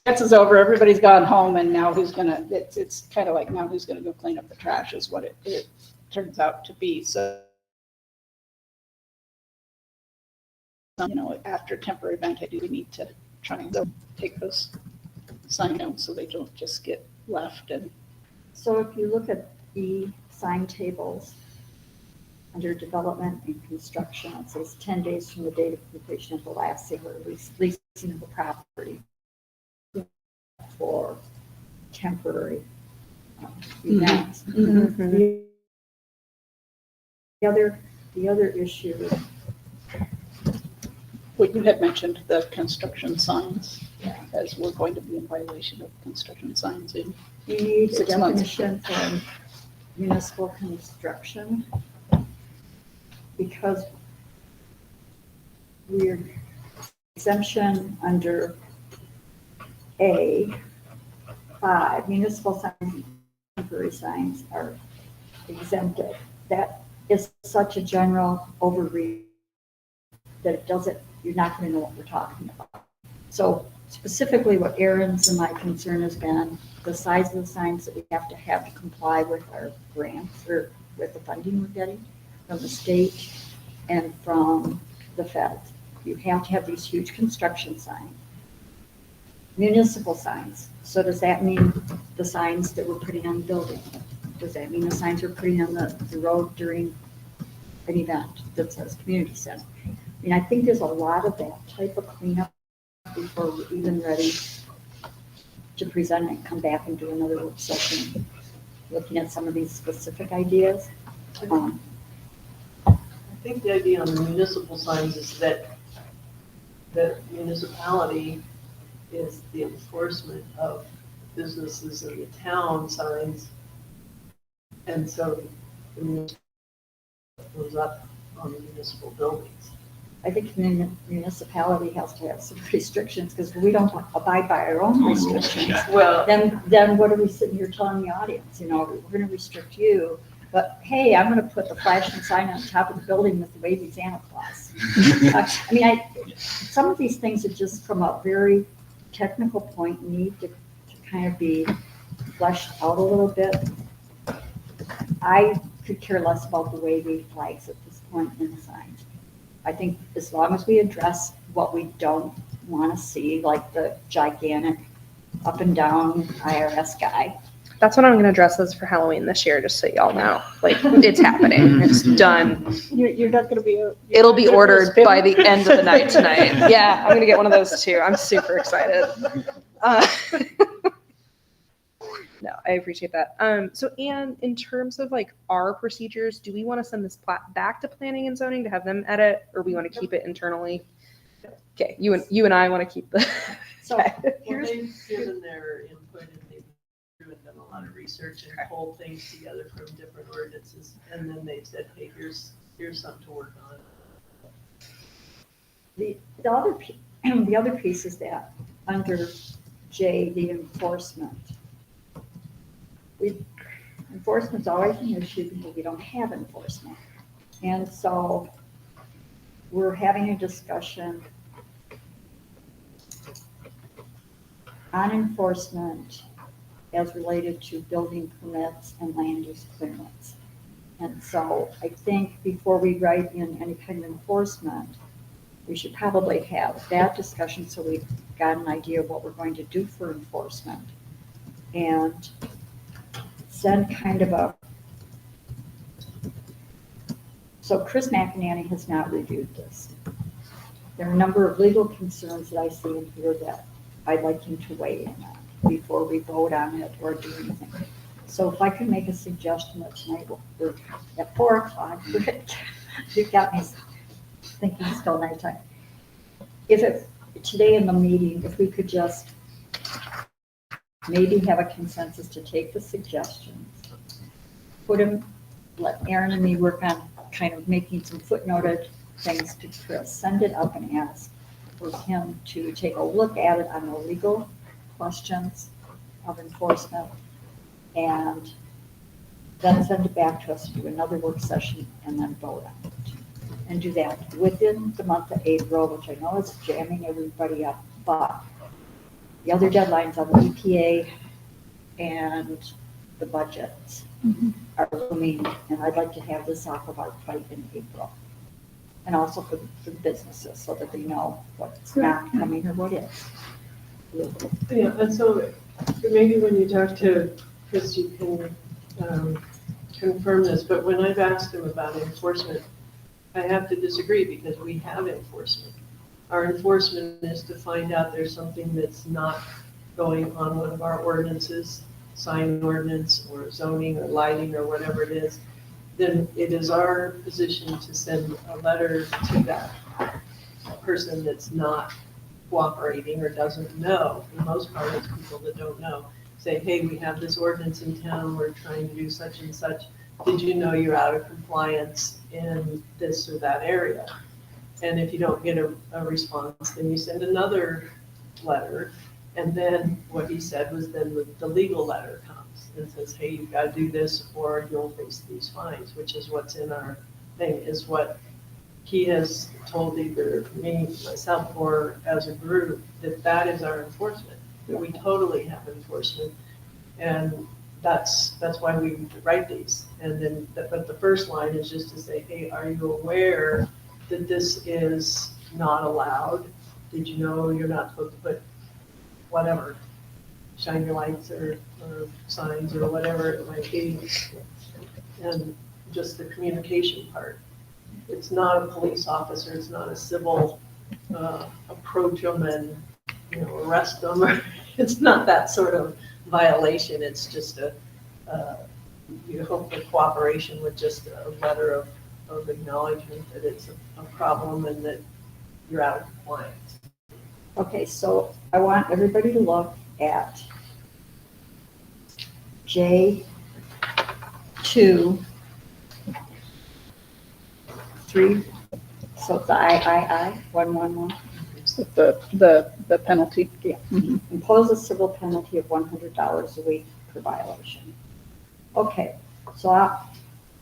Dances over, everybody's gone home, and now it's kind of like, now who's gonna go clean up the trash is what it turns out to be. So after temporary event, I do need to try and take those sign down so they don't just get left. And So if you look at the sign tables, under development and construction, it says 10 days from the date of completion of the last sale or leasing of the property for temporary events. Mhm. The other issue, what you had mentioned, the construction signs, as we're going to be in violation of construction signs in we need a 6 months. definition for municipal construction, because we're exemption under A5, municipal signs, temporary signs are exempted. That is such a general overread that it doesn't, you're not going to know what we're talking about. So specifically what Aaron's and my concern has been, the size of the signs that we have to comply with our grants or with the funding we're getting from the state and from the feds. You have to have these huge construction signs. Municipal signs. So does that mean the signs that we're putting on the building? Does that mean the signs we're putting on the road during an event that says community center? I mean, I think there's a lot of that type of cleanup before we're even ready to present and come back and do another work session, looking at some of these specific ideas. I think the idea on the municipal signs is that the municipality is the enforcement of businesses in the town signs. And so the municipal goes up on the municipal buildings. I think the municipality has to have some restrictions because we don't abide by our own restrictions. Yeah. Well, Then what are we sitting here telling the audience? We're going to restrict you, but hey, I'm going to put the flashing sign on top of the building with the wavy Santa Claus. I mean, some of these things are just from a very technical point need to kind of be fleshed out a little bit. I could care less about the wavy flags at this point in the signs. I think as long as we address what we don't want to see, like the gigantic up and down IRS guy. That's what I'm going to dress as for Halloween this year, just so y'all know. Like, it's happening. It's done. You're not going to be. It'll be ordered by the end of the night tonight. Yeah, I'm going to get one of those too. I'm super excited. No, I appreciate that. So Anne, in terms of like our procedures, do we want to send this back to planning and zoning to have them edit, or we want to keep it internally? Okay, you and I want to keep the. So Okay. Well, here's, they've given their input and they've done a lot of research and pulled things together from different ordinances. And then they said, hey, here's something to work on. the the other piece is that under J, the enforcement. Enforcement's always an issue because we don't have enforcement. And so we're having a discussion on enforcement as related to building permits and land use clearance. And so I think before we write in any kind of enforcement, we should probably have that discussion so we've got an idea of what we're going to do for enforcement. And send kind of a, so Chris McEnany has not reviewed this. There are a number of legal concerns that I see in here that I'd like him to weigh in on before we vote on it or do anything. So if I could make a suggestion that tonight, we're at 4:00, you've got me thinking it's still nighttime. Today in the meeting, if we could just maybe have a consensus to take the suggestions, let Aaron and me work on kind of making some footnoted things to Chris, send it up and ask for him to take a look at it on the legal questions of enforcement, and then send it back to us to do another work session and then vote on it. And do that within the month of April, which I know is jamming everybody up, but the other deadlines on the EPA and the budgets are looming, and I'd like to have this off of our plate in April. And also for the businesses, so that they know what's not coming or what is. Yeah, and so maybe when you talk to Chris, you can confirm this, but when I've asked him about enforcement, I have to disagree because we have enforcement. Our enforcement is to find out there's something that's not going on one of our ordinances, sign ordinance or zoning or lighting or whatever it is, then it is our position to send a letter to that person that's not cooperating or doesn't know. For the most part, it's people that don't know. Say, hey, we have this ordinance in town, we're trying to do such and such. Did you know you're out of compliance in this or that area? And if you don't get a response, then you send another letter. And then what he said was then the legal letter comes and says, hey, you've got to do this or you'll face these fines, which is what's in our thing, is what he has told either me, myself, or as a group, that is our enforcement, that we totally have enforcement. And that's why we write these. And then, but the first line is just to say, hey, are you aware that this is not allowed? Did you know you're not supposed to put whatever, shine your lights or signs or whatever it might be? And just the communication part. It's not a police officer, it's not a civil approach them and, arrest them. It's not that sort of violation. It's just you hope for cooperation with just a letter of acknowledgement that it's a problem and that you're out of compliance. Okay, so I want everybody to look at J2, 3, so it's the I, 111. So the penalty. Yeah. Impose a civil penalty of $100 a week per violation. Okay, so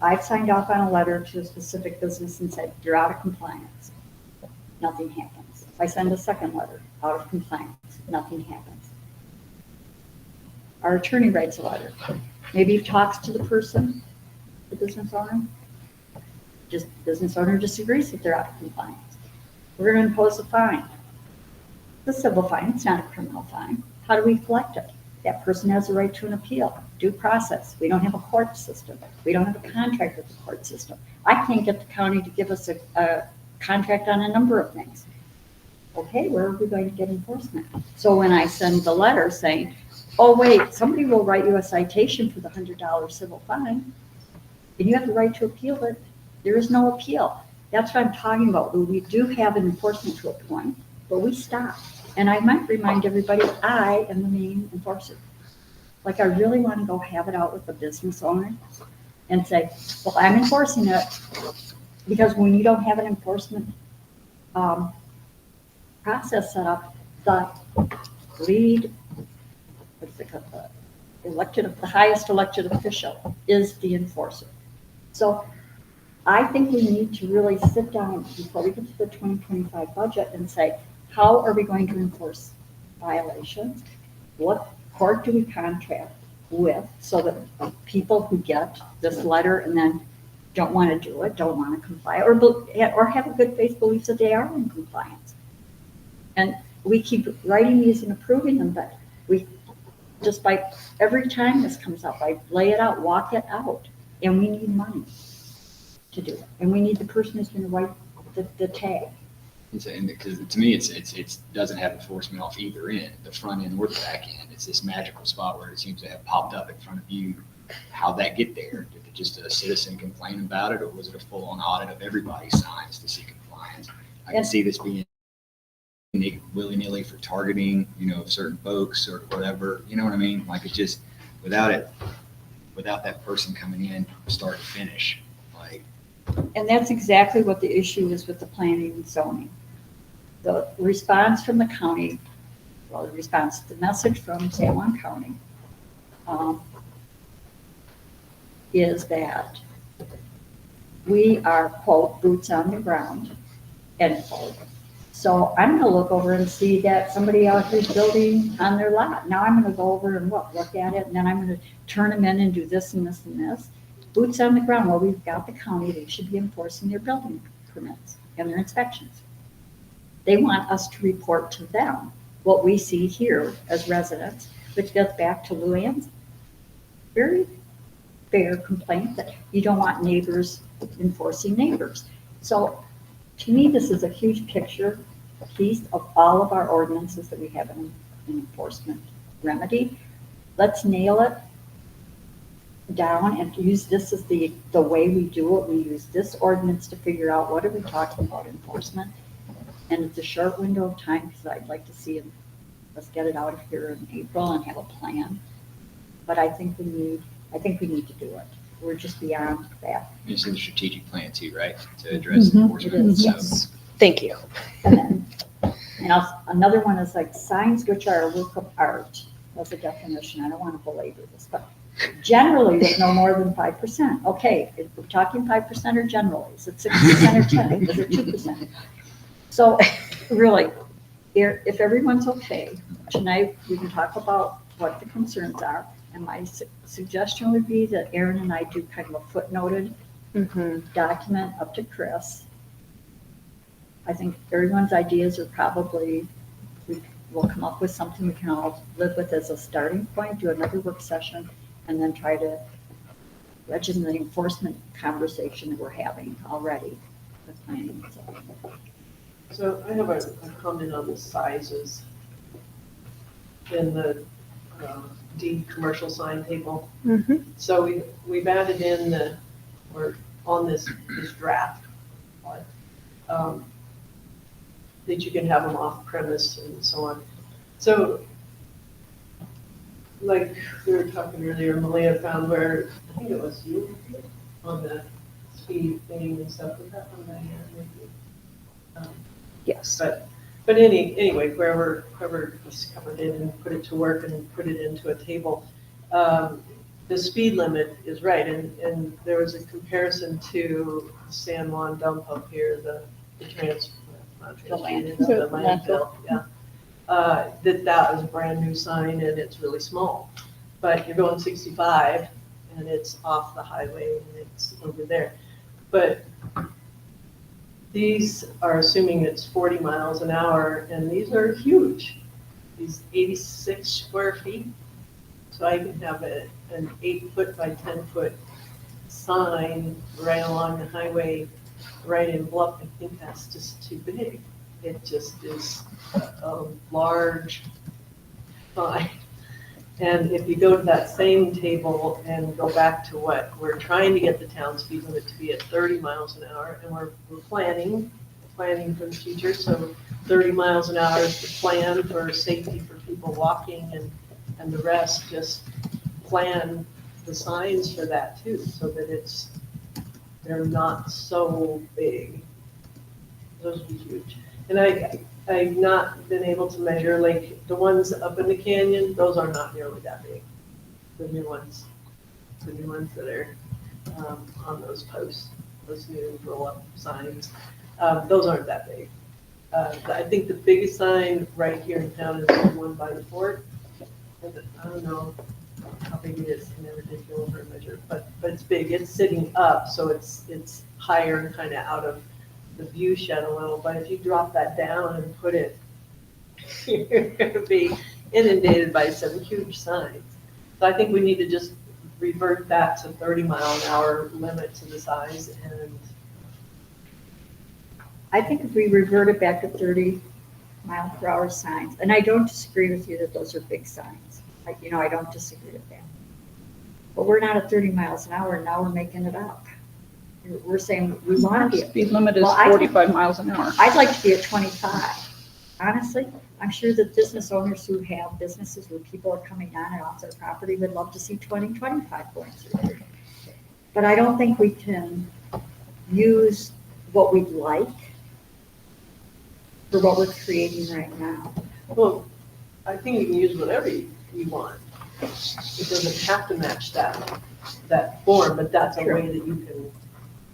I've signed off on a letter to a specific business and said, you're out of compliance. Nothing happens. I send a second letter, out of compliance. Nothing happens. Our attorney writes a letter. Maybe he talks to the person, the business owner. Just business owner disagrees if they're out of compliance. We're going to impose a fine. It's a civil fine, it's not a criminal fine. How do we collect it? That person has a right to an appeal, due process. We don't have a court system. We don't have a contract with the court system. I can't get the county to give us a contract on a number of things. Okay, where are we going to get enforcement? So when I send the letter saying, oh wait, somebody will write you a citation for the $100 civil fine, and you have the right to appeal it. There is no appeal. That's what I'm talking about. We do have an enforcement to a point, but we stop. And I might remind everybody, I am the main enforcer. Like, I really want to go have it out with the business owner and say, well, I'm enforcing it, because when you don't have an enforcement process set up, the lead, what's it called, the highest elected official is the enforcer. So I think we need to really sit down before we get to the 2025 budget and say, how are we going to enforce violations? What court do we contract with, so that people who get this letter and then don't want to do it, don't want to comply, or have a good faith belief that they are in compliance? And we keep writing these and approving them, but we just by every time this comes up, I lay it out, walk it out, and we need money to do it, and we need the person who's going to write the tag. Because to me, it doesn't have enforcement off either end, the front end or the back end. It's this magical spot where it seems to have popped up in front of you. How'd that get there? Did it just a citizen complain about it, or was it a full-on audit of everybody's signs to see compliance? I can see this being willy-nilly for targeting, certain folks or whatever. You know what I mean? Like, it just without that person coming in start to finish, like. And that's exactly what the issue is with the planning and zoning. The response from the county, the message from San Juan County is that we are, quote, boots on the ground, end quote. So I'm going to look over and see that somebody else is building on their lot. Now I'm going to go over and look at it, and then I'm going to turn them in and do this and this and this. Boots on the ground. Well, we've got the county. They should be enforcing their building permits and their inspections. They want us to report to them what we see here as residents, which gets back to Luann's very fair complaint that you don't want neighbors enforcing neighbors. So to me, this is a huge picture piece of all of our ordinances that we have an enforcement remedy. Let's nail it down and use this as the way we do it. We use this ordinance to figure out what are we talking about enforcement. And it's a short window of time, because I'd like to see let's get it out of here in April and have a plan. But I think we need to do it. We're just beyond that. It's in the strategic plan too, right? To address enforcement. It is, So, Yes. Thank you. And another one is like signs which are a work of art. That's a definition. I don't want to belabor this, but generally with no more than 5%. Okay, if we're talking 5% or generally, is it 6% or 10%? Is it 2%? So really, if everyone's okay, tonight we can talk about what the concerns are. And my suggestion would be that Aaron and I do kind of a footnoted document up to Chris. I think everyone's ideas are probably, we'll come up with something we can all live with as a starting point, do another work session, and then try to register the enforcement conversation that we're having already with planning. So I have a comment on the sizes in the deed commercial sign table. So we've added in or on this draft, that you can have them off premise and so on. So like we were talking earlier, Malia found where, I think it was you on the speed thing and stuff. Was that on Diane maybe? Yes. But anyway, whoever discovered it and put it to work and put it into a table, the speed limit is right. And there was a comparison to San Juan dump up here, the landfill, yeah. That was a brand new sign and it's really small. But you're going 65 and it's off the highway and it's over there. But these are assuming it's 40 miles an hour, and these are huge. These 86 square feet. So I can have an 8-foot by 10-foot sign right along the highway, right in Bluff. I think that's just too big. It just is a large sign. And if you go to that same table and go back to what, we're trying to get the town speed limit to be at 30 miles an hour, and we're planning for the future, so 30 miles an hour is the plan for safety for people walking, and the rest, just plan the signs for that too, so that they're not so big. Those would be huge. And I've not been able to measure, like, the ones up in the canyon, those are not nearly that big. The new ones that are on those posts, those new roll-up signs, those aren't that big. I think the biggest sign right here in town is the one by the fort. I don't know how big it is, I never did go over and measure, but it's big, it's sitting up, so it's higher and kind of out of the view shed a little, but if you drop that down and put it, you're gonna be inundated by some huge signs. So I think we need to just revert that to 30-mile-an-hour limit to the size, and I think if we reverted back to 30-mile-per-hour signs, and I don't disagree with you that those are big signs. I don't disagree with that. But we're not at 30 miles an hour, and now we're making it up. We're saying we want to be, Speed limit is Well, I think- 45 miles an hour. I'd like to be at 25. Honestly, I'm sure that business owners who have businesses where people are coming on and off their property would love to see 20, 25 going through there. But I don't think we can use what we'd like for what we're creating right now. well, I think you can use whatever you want. It doesn't have to match that form, but that's a Sure. way that you can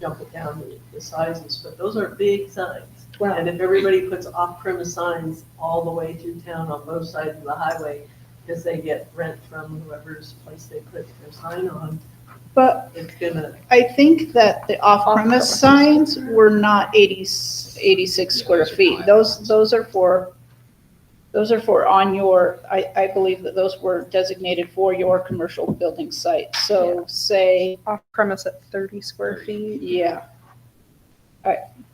jump it down the sizes, but those are big signs. Well, And if everybody puts off-premise signs all the way through town on both sides of the highway, because they get rent from whoever's place they put their sign on, But it's gonna, I think that the off-premise signs were not 86 square feet. Those are for on your, I believe that those were designated for your commercial building site. So say, Off premise at 30 square feet. yeah,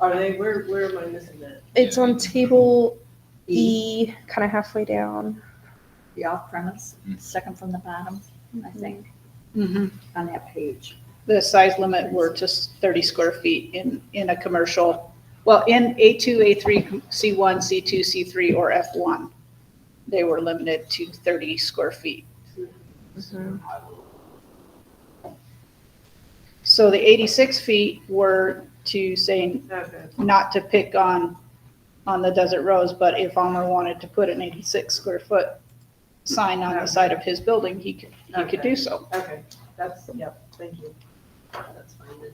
are they, where am I missing that? It's on table E, kind of halfway down. the off-premise, second from the bottom, I think, mhm. on that page. The size limit were just 30 square feet in a commercial, well, in A2, A3, C1, C2, C3, or F1. They were limited to 30 square feet. So the 86 feet were to say, Okay, not to pick on the Desert Rose, but if Almer wanted to put an 86 square foot sign on the side of his building, he could do so. okay, that's, yep, thank you. That's fine then.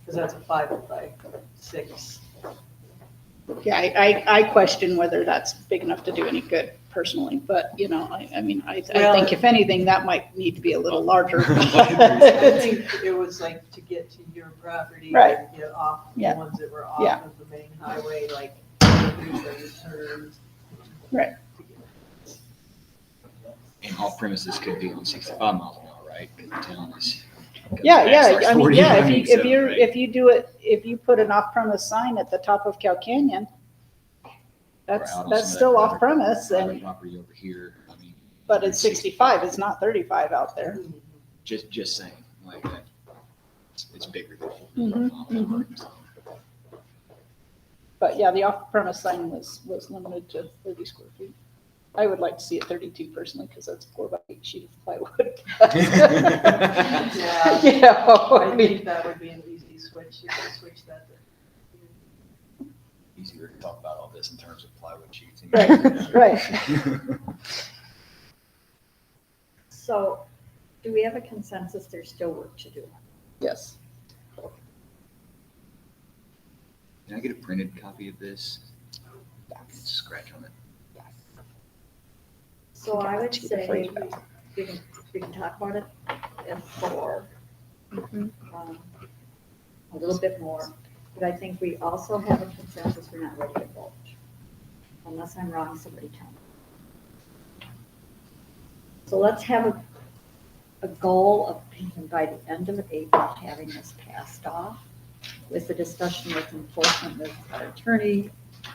Because that's a 5 by 6. Yeah, I question whether that's big enough to do any good personally, but, I mean, I think if anything, that might need to be a little larger. I think it was like to get to your property. Right. And get off the Yeah. ones that were Yeah. off of the main highway, like, those turns. Right. And off premises could be on 65 miles an hour, right? Because the town is. Yeah, max starts I mean, 40, yeah, so, right? if you put an off-premise sign at the top of Cow Canyon, Or out on that's some still of that off-premise, private and, Property over here, I mean, but it's 65, it's not 35 out there. just saying, like, that, it's bigger than. Mhm, But yeah, the off-premise sign was limited to 30 square feet. I would like to see it 32 personally, because that's a 4x8 sheet of plywood. Yeah. You know, I think that would be an easy switch. You can switch that to. Easier to talk about all this in terms of plywood sheets. Right, right. So, do we have a consensus there's still work to do? Yes. Can I get a printed copy of this? Scratch on it. So I would Cheaper say for you. we can talk about it in 4, Mhm. a little bit more. But I think we also have a consensus we're not ready to vote. Unless I'm wrong, somebody tell me. So let's have a goal of, by the end of April, having this passed off with the discussion with enforcement with our attorney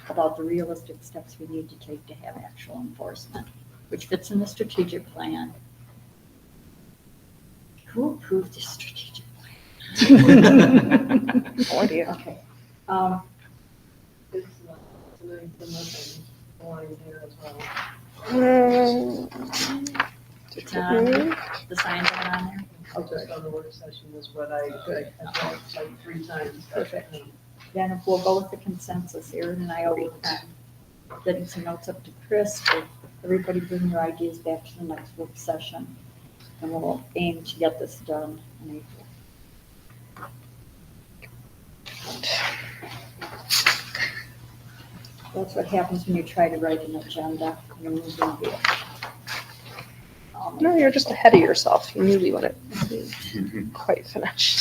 about the realistic steps we need to take to have actual enforcement. which fits in the strategic plan. Who approved the strategic plan? No idea. Okay. It's nice to nothing line there as well. It's on, the signs are on there? Just on the work session is what I read like 3 times. Perfect. Then if we'll go with the consensus, Erin and I will work on getting some notes up to Chris, or everybody bring your ideas back to the next work session. And we'll aim to get this done in April. That's what happens when you try to write an agenda. You're moving it. No, you're just ahead of yourself. You knew we wouldn't quite finish.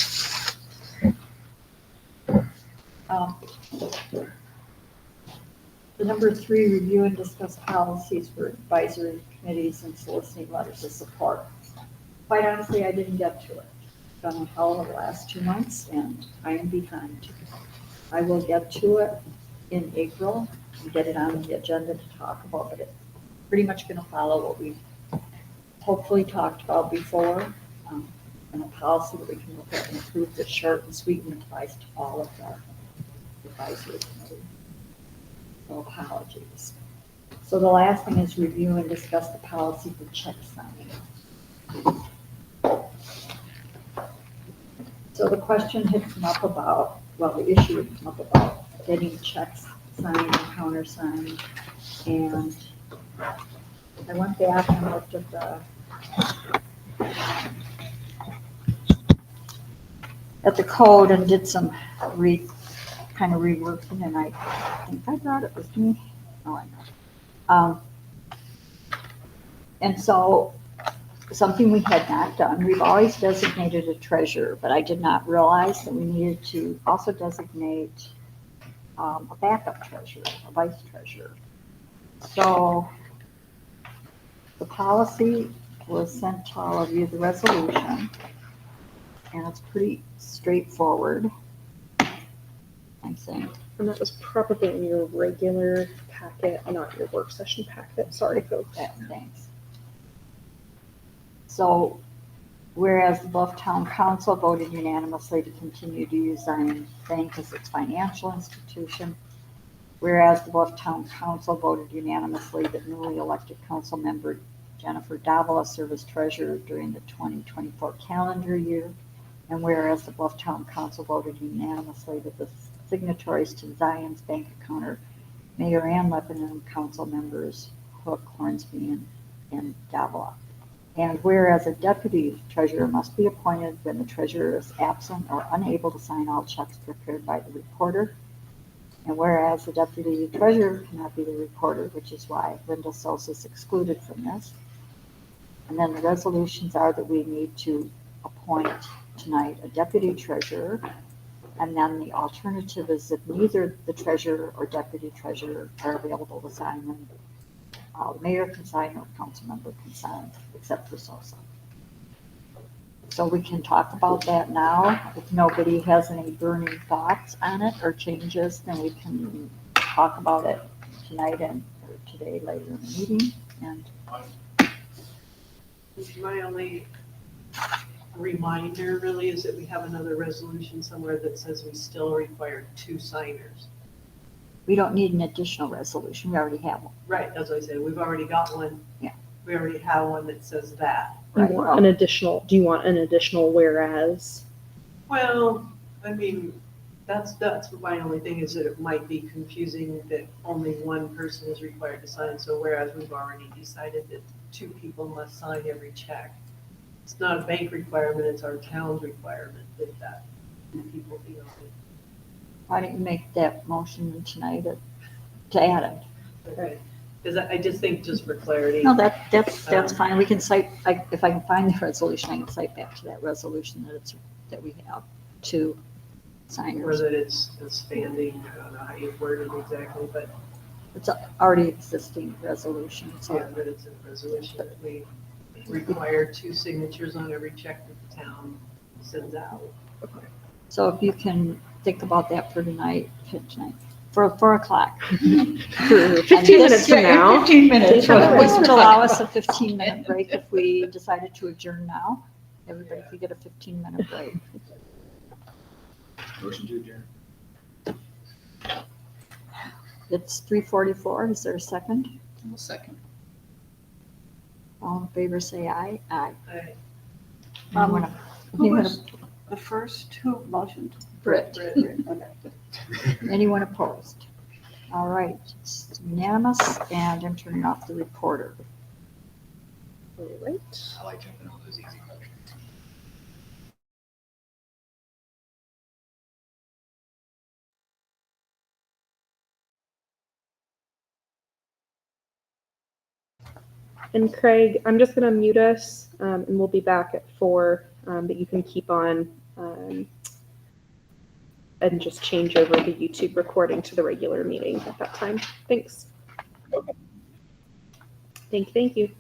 The number 3, review and discuss policies for advisory committees and soliciting letters of support. Quite honestly, I didn't get to it. It's been a hell of the last 2 months, and I am behind. I will get to it in April and get it on the agenda to talk about, but it's pretty much going to follow what we hopefully talked about before, and a policy that we can look at and approve that's short and sweet and applies to all of the advisory committee. So apologies. So the last thing is review and discuss the policy for check signing. So the question had come up about, well, the issue had come up about getting checks signed and countersigned. And I went back and looked at the code and did some kind of reworking, and I think I thought it was me. Oh, I know. And so something we had not done, we've always designated a treasurer, but I did not realize that we needed to also designate a backup treasurer, a vice treasurer. So the policy was sent to all of you, the resolution, and it's pretty straightforward. I think. And that was probably in your regular packet, not your work session packet. Sorry, folks. Thanks. So, whereas the Bluff Town Council voted unanimously to continue to use Zion Bank as its financial institution, whereas the Bluff Town Council voted unanimously that newly elected council member Jennifer Davila serve as treasurer during the 2024 calendar year, and whereas the Bluff Town Council voted unanimously that the signatories to Zion's bank account are Mayor Ann Lebanon, council members Hook, Hornsby, and Davila. And whereas a deputy treasurer must be appointed when the treasurer is absent or unable to sign all checks prepared by the recorder. And whereas the deputy treasurer cannot be the recorder, which is why Linda Sosa is excluded from this. And then the resolutions are that we need to appoint tonight a deputy treasurer. And then the alternative is if neither the treasurer or deputy treasurer are available to sign them, the mayor can sign or council member can sign, except for Sosa. So we can talk about that now. If nobody has any burning thoughts on it or changes, then we can talk about it tonight or today later in the meeting. And My only reminder really is that we have another resolution somewhere that says we still require 2 signers. we don't need an additional resolution. We already have one. Right, that's what I said. We've already got one. Yeah. We already have one that says that. You Right. want an additional, do you want an additional whereas? Well, I mean, that's my only thing is that it might be confusing that only one person is required to sign. So whereas we've already decided that 2 people must sign every check. It's not a bank requirement, it's our town's requirement that 2 people be on it. Why don't you make that motion tonight to add it? Okay. Because I just think, just for clarity. No, that's fine. We can cite, if I can find the resolution, I can cite back to that resolution that we have 2 Or signers. that it's expanding, I don't know how you word it exactly, but It's already existing resolution, yeah, so that it's a resolution that we require 2 signatures on every check that the town sends out. so if you can think about that for tonight, for 4 o'clock. For And 15 this- minutes from now. 15 minutes. Please have a This break. would allow us a 15-minute break if we decided to adjourn now. Everybody could get a 15-minute break. Motion to adjourn. It's 3:44. Is there a second? I'll second. All in favor, say aye. Aye. Aye. Anyone Who anyone- was the first who motioned? Britt. Okay. Anyone opposed? All right, it's unanimous, and I'm turning off the reporter. All right. I like jumping on those easy motions. And Craig, I'm just going to mute us, and we'll be back at 4, but you can keep on and just change over the YouTube recording to the regular meeting at that time. Thanks. Thank you.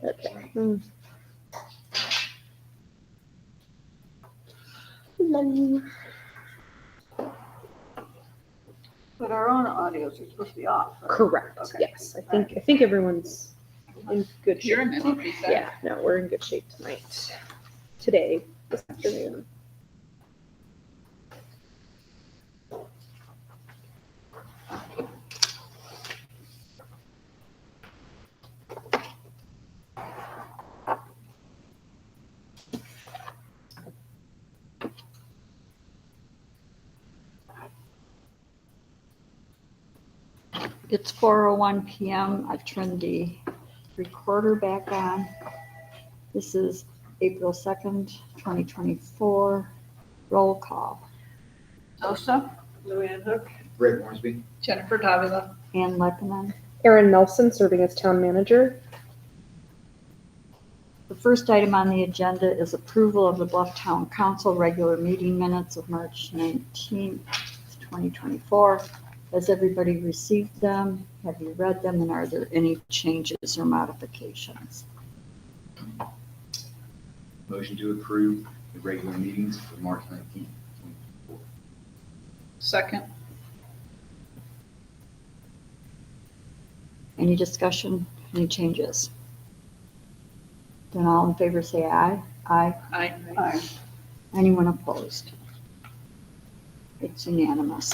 Okay. Hello. But our own audios are supposed to be off, right? Correct. Okay. Yes, I think everyone's in good shape. You're in it. Yeah, no, we're in good shape tonight. Today, this afternoon. It's 4:01 PM. I've turned the recorder back on. This is April 2nd, 2024. Roll call. Elsa, Luann Hook, Rick Hornsby. Jennifer Davila. Ann Lepinen. Erin Nelson serving as town manager. The first item on the agenda is approval of the Bluff Town Council regular meeting minutes of March 19th, 2024. Has everybody received them? Have you read them? And are there any changes or modifications? Motion to approve the regular meetings for March 19th. Second. Any discussion? Any changes? Then all in favor say aye. Aye. aye. Anyone opposed? It's unanimous.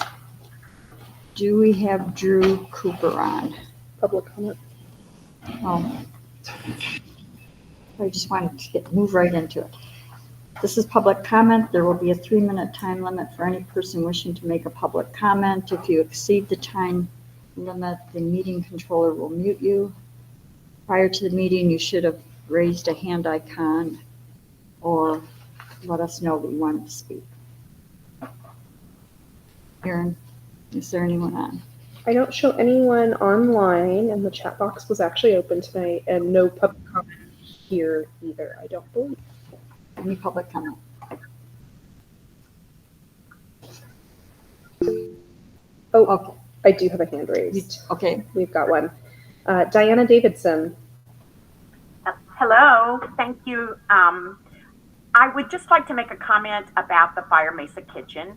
Do we have Drew Cooper on? Public comment. Oh. I just wanted to move right into it. This is public comment. There will be a 3-minute time limit for any person wishing to make a public comment. If you exceed the time limit, the meeting controller will mute you. Prior to the meeting, you should have raised a hand icon or let us know that you wanted to speak. Erin, is there anyone on? I don't show anyone online, and the chat box was actually open tonight, and no public comment here either, I don't believe. Any public comment? Oh, Okay, I do have a hand raised. okay. We've got one. Diana Davidson. Hello, thank you. I would just like to make a comment about the Fire Mesa Kitchen.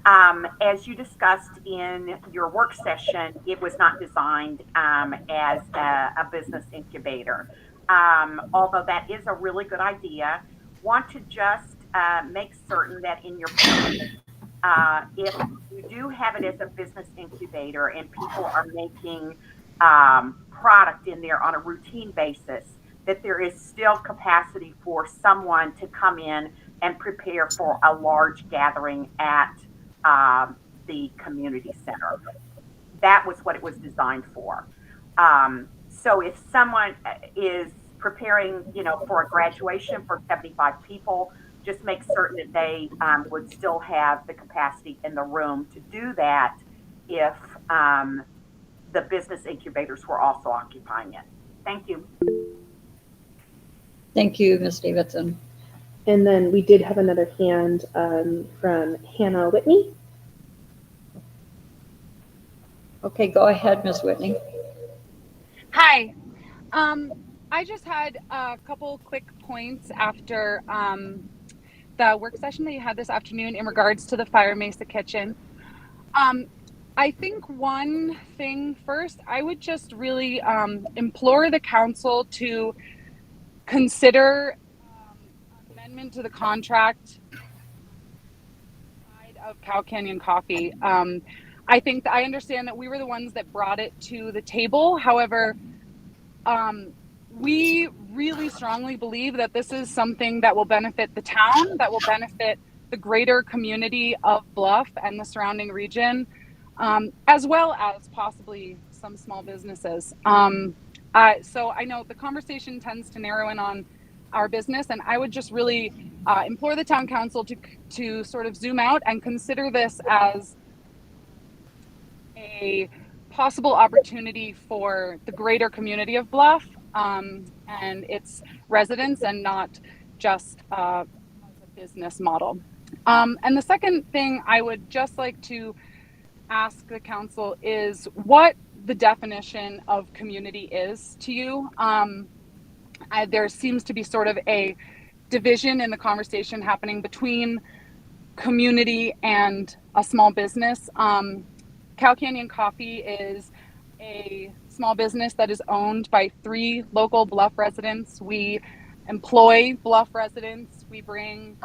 As you discussed in your work session, it was not designed as a business incubator. Although that is a really good idea, want to just make certain that in your plan, if you do have it as a business incubator and people are making product in there on a routine basis, that there is still capacity for someone to come in and prepare for a large gathering at the community center. That was what it was designed for. So if someone is preparing, for a graduation for 75 people, just make certain that they would still have the capacity in the room to do that if the business incubators were also occupying it. Thank you. Thank you, Ms. Davidson. And then we did have another hand from Hannah Whitney. Okay, go ahead, Ms. Whitney. Hi. I just had a couple quick points after the work session that you had this afternoon in regards to the Fire Mesa Kitchen. I think one thing first, I would just really implore the council to consider amendment to the contract of Cow Canyon Coffee. I think that I understand that we were the ones that brought it to the table. However, we really strongly believe that this is something that will benefit the town, that will benefit the greater community of Bluff and the surrounding region, as well as possibly some small businesses. So I know the conversation tends to narrow in on our business, and I would just really implore the town council to sort of zoom out and consider this as a possible opportunity for the greater community of Bluff and its residents, and not just as a business model. And the second thing I would just like to ask the council is what the definition of community is to you. there seems to be sort of a division in the conversation happening between community and a small business. Cow Canyon Coffee is a small business that is owned by 3 local Bluff residents. We employ Bluff residents. We bring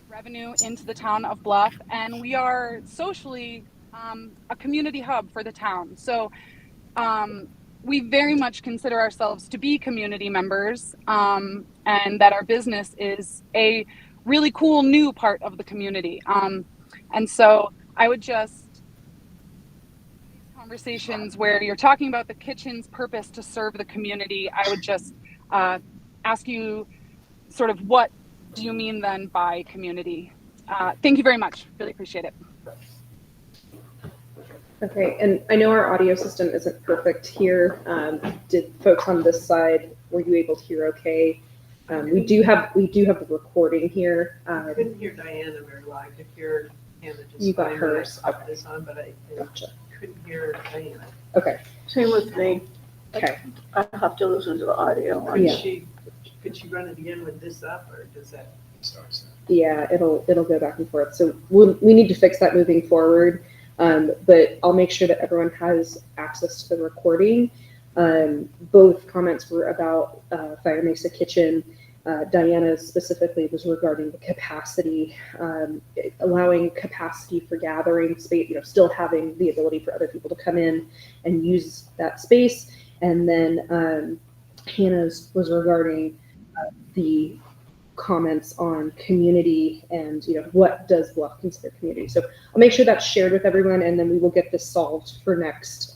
revenue into the town of Bluff, and we are socially a community hub for the town. So we very much consider ourselves to be community members, and that our business is a really cool new part of the community. And so I would just, conversations where you're talking about the kitchen's purpose to serve the community, I would just ask you sort of, what do you mean then by community? Thank you very much. Really appreciate it. Okay, and I know our audio system isn't perfect here. Did folks on this side, were you able to hear okay? We do have the recording here. I couldn't hear Diana very well. I could hear Hannah just You got fine when I hers. popped this on, but I Gotcha. couldn't hear Diana. Okay, Same with me. okay. I have to listen to the audio. Yeah. Could she run it again with this up, or does that? Yeah, it'll go back and forth. So we need to fix that moving forward. But I'll make sure that everyone has access to the recording. Both comments were about Fire Mesa Kitchen. Diana's specifically was regarding the capacity, allowing capacity for gathering space, still having the ability for other people to come in and use that space. And then Hannah's was regarding the comments on community and what does Bluff consider community. So I'll make sure that's shared with everyone, and then we will get this solved for next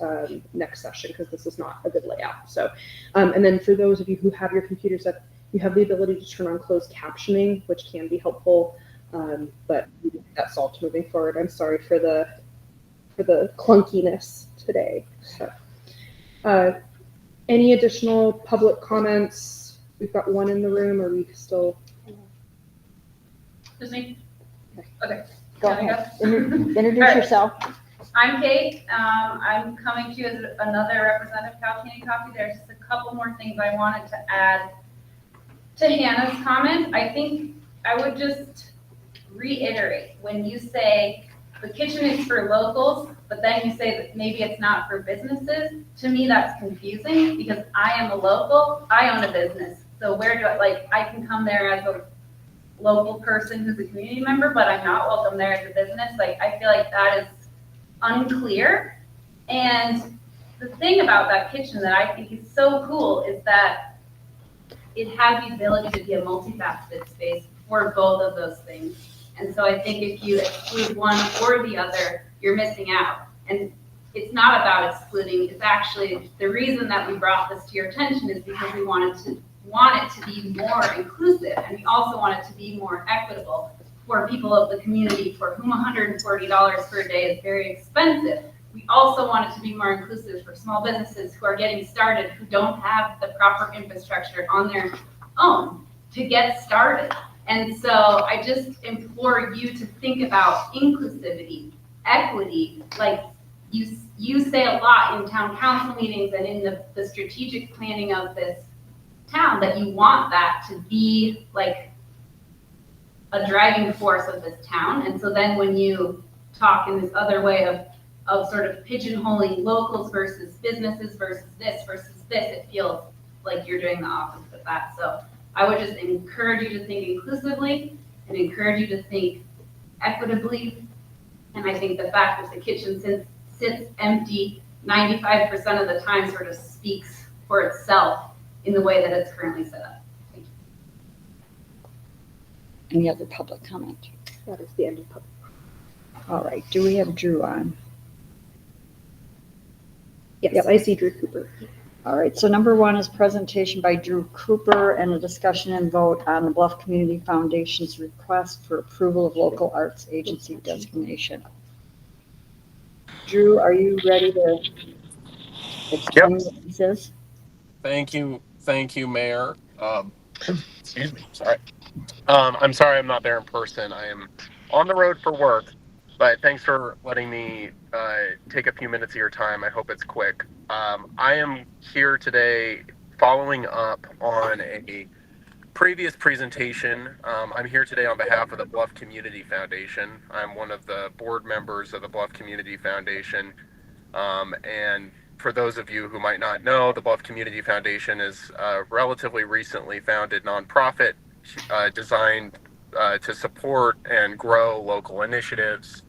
session, because this is not a good layout. So and then for those of you who have your computers up, you have the ability to turn on closed captioning, which can be helpful, but we will get that solved moving forward. I'm sorry for the clunkiness today. So any additional public comments? We've got one in the room, or we still? Just me? Okay. Okay. Go Can I ahead. go? Introduce right. yourself. I'm Kate. I'm coming to you as another representative of Cow Canyon Coffee. There's just a couple more things I wanted to add to Hannah's comment. I think I would just reiterate, when you say the kitchen is for locals, but then you say that maybe it's not for businesses, to me that's confusing, because I am a local, I own a business. So where do I can come there as a local person who's a community member, but I'm not welcome there as a business. I feel like that is unclear. And the thing about that kitchen that I think is so cool is that it has the ability to be a multifaceted space for both of those things. And so I think if you exclude one or the other, you're missing out. And it's not about excluding. It's actually the reason that we brought this to your attention is because we want it to be more inclusive, and we also want it to be more equitable for people of the community for whom $140 per day is very expensive. We also want it to be more inclusive for small businesses who are getting started, who don't have the proper infrastructure on their own to get started. And so I just implore you to think about inclusivity, equity. Like you say a lot in town council meetings and in the strategic planning of this town, that you want that to be like a driving force of this town. And so then when you talk in this other way of sort of pigeonholing locals versus businesses versus this, it feels like you're doing the opposite of that. So I would just encourage you to think inclusively and encourage you to think equitably. And I think the fact that the kitchen sits empty 95% of the time sort of speaks for itself in the way that it's currently set up. Thank you. Any other public comment? That is the end of public. All right, do we have Drew on? Yes, yep, I see Drew Cooper. All right, so number 1 is presentation by Drew Cooper and a discussion and vote on the Bluff Community Foundation's request for approval of local arts agency designation. Drew, are you ready to explain what this is? Thank you, Mayor. Excuse me, sorry. I'm sorry I'm not there in person. I am on the road for work, but thanks for letting me take a few minutes of your time. I hope it's quick. I am here today following up on a previous presentation. I'm here today on behalf of the Bluff Community Foundation. I'm one of the board members of the Bluff Community Foundation. And for those of you who might not know, the Bluff Community Foundation is a relatively recently founded nonprofit designed to support and grow local initiatives.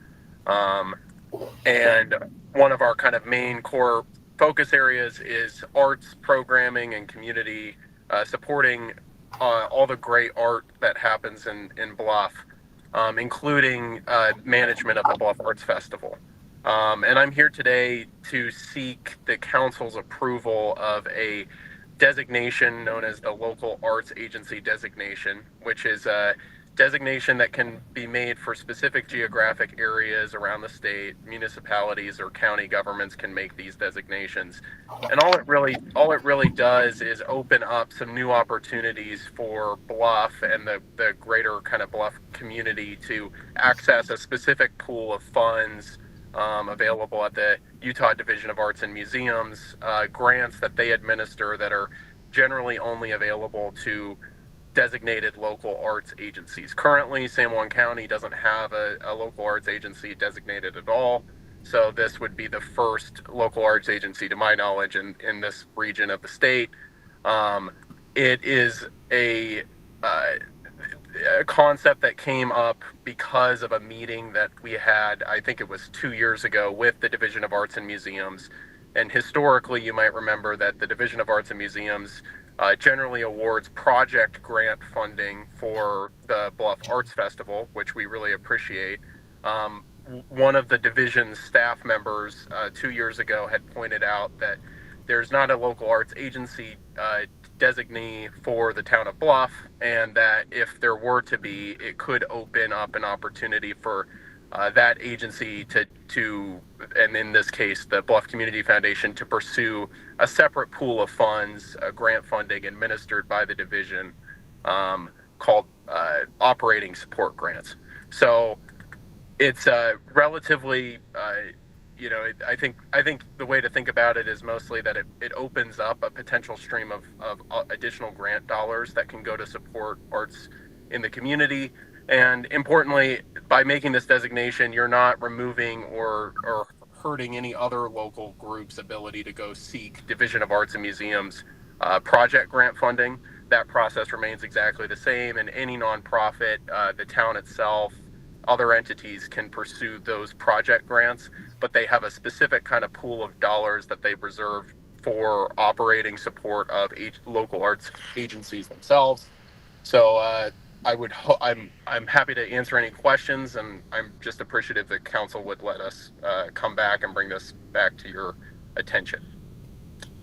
And one of our kind of main core focus areas is arts programming and community supporting all the great art that happens in Bluff, including management of the Bluff Arts Festival. And I'm here today to seek the council's approval of a designation known as the Local Arts Agency designation, which is a designation that can be made for specific geographic areas around the state. Municipalities or county governments can make these designations. And all it really does is open up some new opportunities for Bluff and the greater kind of Bluff community to access a specific pool of funds available at the Utah Division of Arts and Museums, grants that they administer that are generally only available to designated local arts agencies. Currently, San Juan County doesn't have a local arts agency designated at all. So this would be the first local arts agency, to my knowledge, in this region of the state. It is a concept that came up because of a meeting that we had, I think it was 2 years ago, with the Division of Arts and Museums. And historically, you might remember that the Division of Arts and Museums generally awards project grant funding for the Bluff Arts Festival, which we really appreciate. One of the division's staff members 2 years ago had pointed out that there's not a local arts agency designee for the town of Bluff, and that if there were to be, it could open up an opportunity for that agency to, and in this case, the Bluff Community Foundation, to pursue a separate pool of funds, grant funding administered by the division, called operating support grants. So it's relatively, I think the way to think about it is mostly that it opens up a potential stream of additional grant dollars that can go to support arts in the community. And importantly, by making this designation, you're not removing or hurting any other local group's ability to go seek Division of Arts and Museums project grant funding. That process remains exactly the same, and any nonprofit, the town itself, other entities can pursue those project grants, but they have a specific kind of pool of dollars that they've reserved for operating support of local arts agencies themselves. So I'm happy to answer any questions, and I'm just appreciative that council would let us come back and bring this back to your attention.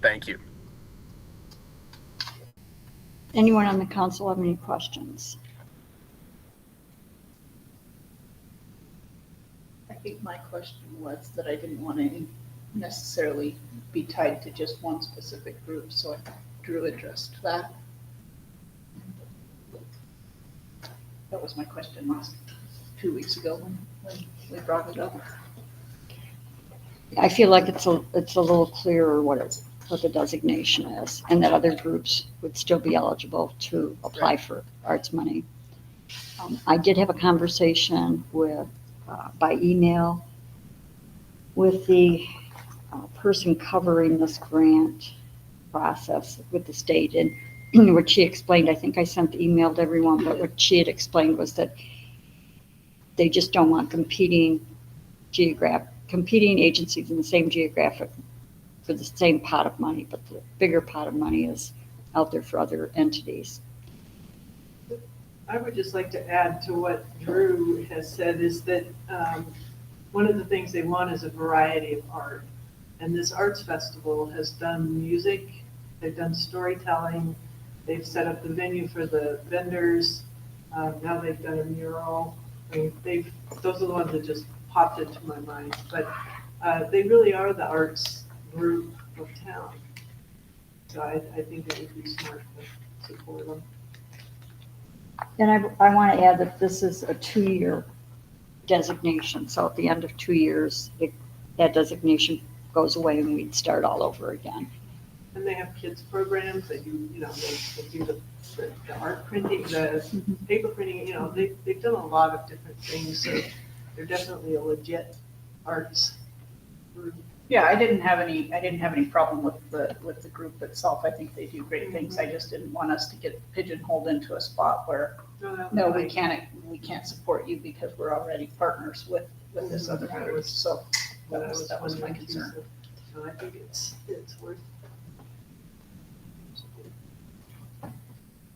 Thank you. Anyone on the council have any questions? I think my question was that I didn't want to necessarily be tied to just one specific group, so I thought Drew addressed that. That was my question last 2 weeks ago when we brought it up. I feel like it's a little clearer what the designation is, and that other groups would still be eligible to apply for arts money. I did have a conversation by email with the person covering this grant process with the state, and what she explained, I think I sent the email to everyone, but what she had explained was that they just don't want competing agencies in the same geographic for the same pot of money, but the bigger pot of money is out there for other entities. I would just like to add to what Drew has said is that one of the things they want is a variety of art. And this arts festival has done music, they've done storytelling, they've set up the venue for the vendors, now they've done a mural. I mean, those are the ones that just popped into my mind. But they really are the arts group of town. So I think it would be smart to support them. And I want to add that this is a 2-year designation. So at the end of 2 years, that designation goes away and we'd start all over again. And they have kids programs, they do, they do the art printing, the paper printing, they've done a lot of different things. So they're definitely a legit arts group. Yeah, I didn't have any problem with the group itself. I think they do great things. I just didn't want us to get pigeonholed into a spot where, no, we can't support you because we're already partners with this other group. So that was my concern. So I think it's worth.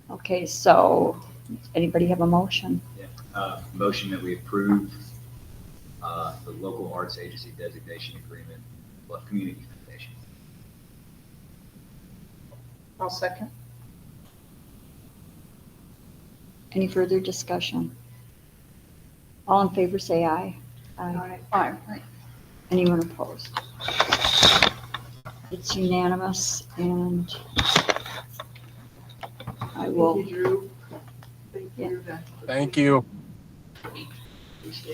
Okay, so anybody have a motion? Motion that we approve the local arts agency designation agreement, Bluff Community Foundation. I'll second. Any further discussion? All in favor, say aye. Aye. Anyone opposed? It's unanimous, and I will. Thank you, Drew. Thank you. Thank you.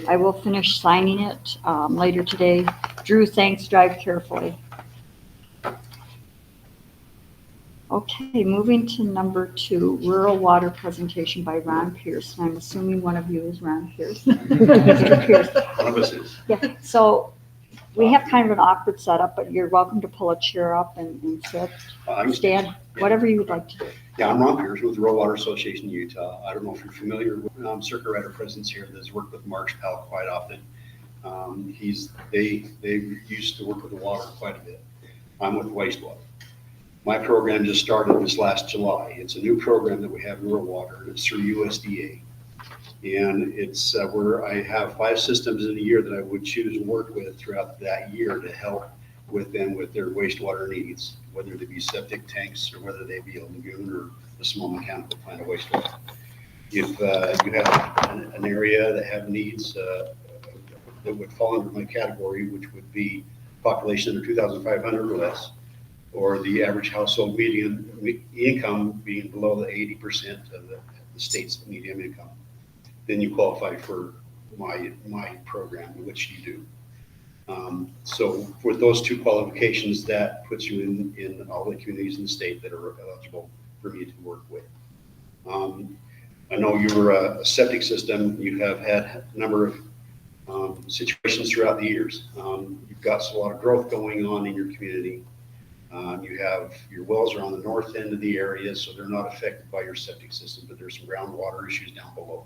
I will finish signing it later today. Drew, thanks, drive carefully. Okay, moving to number 2, rural water presentation by Ron Pierce. And I'm assuming one of you is Ron Pierce. Mr. Pierce. One of us is. Yeah, so we have kind of an awkward setup, but you're welcome to pull a chair up and sit, stand, whatever you would like to do. Yeah, I'm Ron Pierce with the Rural Water Association of Utah. I don't know if you're familiar with Circuit Rider Presence here that's worked with Marsh Powell quite often. They used to work with the water quite a bit. I'm with wastewater. My program just started this last July. It's a new program that we have in rural water, and it's through USDA. And it's where I have 5 systems in a year that I would choose to work with throughout that year to help with them with their wastewater needs, whether they be septic tanks or whether they be a lagoon or a small mechanical plant of wastewater. If you have an area that have needs that would fall under my category, which would be population under 2,500 or less, or the average household median income being below the 80% of the state's median income, then you qualify for my program, which you do. So with those 2 qualifications, that puts you in all the communities in the state that are eligible for me to work with. I know you're a septic system. You have had a number of situations throughout the years. You've got a lot of growth going on in your community. You have your wells are on the north end of the area, so they're not affected by your septic system, but there's some groundwater issues down below.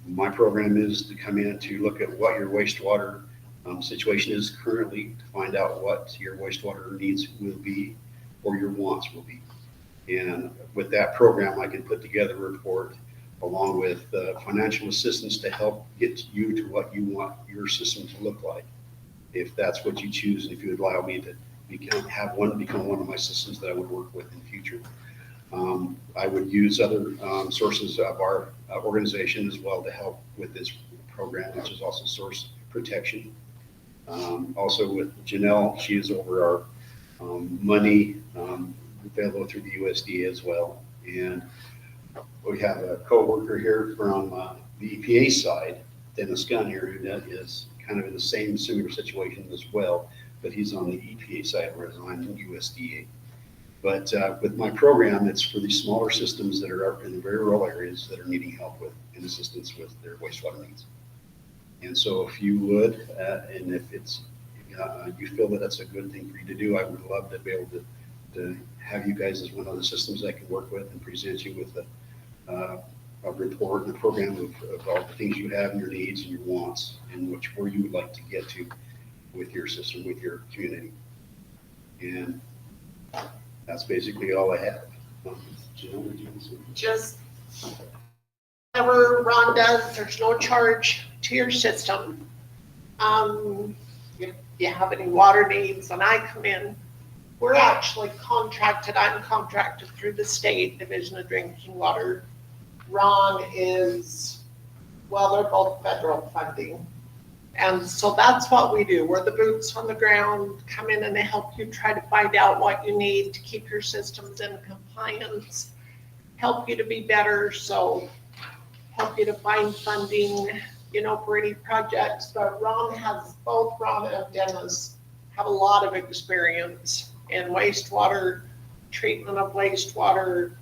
My program is to come in to look at what your wastewater situation is currently, to find out what your wastewater needs will be or your wants will be. And with that program, I can put together a report along with financial assistance to help get you to what you want your system to look like. If that's what you choose, and if you would allow me to become one of my systems that I would work with in the future. I would use other sources of our organization as well to help with this program, which is also source protection. Also with Janelle, she is over our money available through the USDA as well. And we have a co-worker here from the EPA side, Dennis Gunn here, who is kind of in the same similar situation as well, but he's on the EPA side, whereas I'm in USDA. But with my program, it's for these smaller systems that are in the very rural areas that are needing help with and assistance with their wastewater needs. And so if you would, and if it's, you feel that that's a good thing for you to do, I would love to be able to have you guys as one of the systems I can work with and present you with a report and a program of all the things you have and your needs and your wants and where you would like to get to with your system, with your community. And that's basically all I have. Just whatever Ron does, there's no charge to your system. If you have any water needs and I come in, we're actually contracted, I'm contracted through the state Division of Drinking Water. Ron is, well, they're both federal funding. And so that's what we do. We're the boots on the ground, come in and help you try to find out what you need to keep your systems in compliance, help you to be better, so help you to find funding, for any projects. But both Ron and Dennis have a lot of experience in wastewater, treatment of wastewater,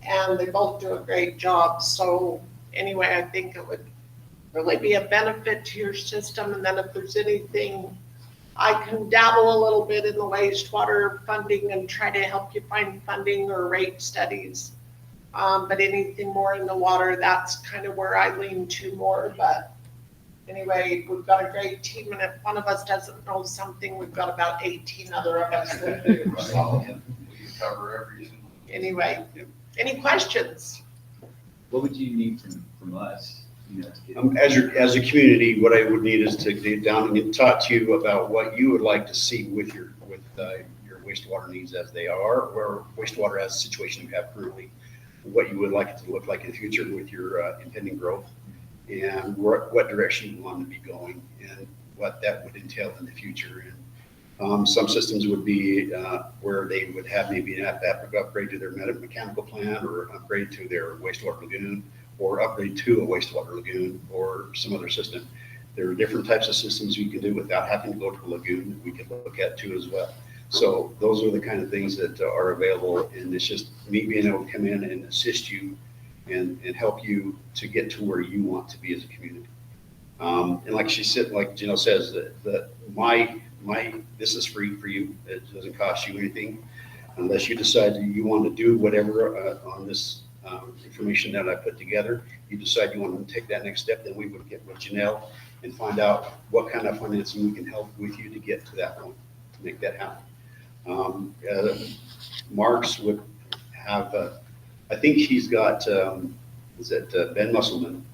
and they both do a great job. So anyway, I think it would really be a benefit to your system. And then if there's anything, I can dabble a little bit in the wastewater funding and try to help you find funding or rate studies. But anything more in the water, that's kind of where I lean to more. But anyway, we've got a great team, and if one of us doesn't know something, we've got about 18 other of us that do. So Cover everything. anyway, any questions? What would you need from us? You know, to get- As a community, what I would need is to get down and talk to you about what you would like to see with your wastewater needs as they are, or wastewater as a situation you have currently, what you would like it to look like in the future with your impending growth, and what direction you want to be going, and what that would entail in the future. And some systems would be where they would have maybe an upgrade to their mechanical plant, or upgrade to their wastewater lagoon, or upgrade to a wastewater lagoon, or some other system. There are different types of systems you can do without having to go to a lagoon that we could look at too as well. So those are the kind of things that are available, and it's just me being able to come in and assist you and help you to get to where you want to be as a community. And like she said, like Janelle says, that this is free for you. It doesn't cost you anything unless you decide that you want to do whatever on this information that I put together. You decide you want to take that next step, then we would get with Janelle and find out what kind of financing we can help with you to get to that point, to make that happen. Marks would have, I think he's got, is it Ben Musselman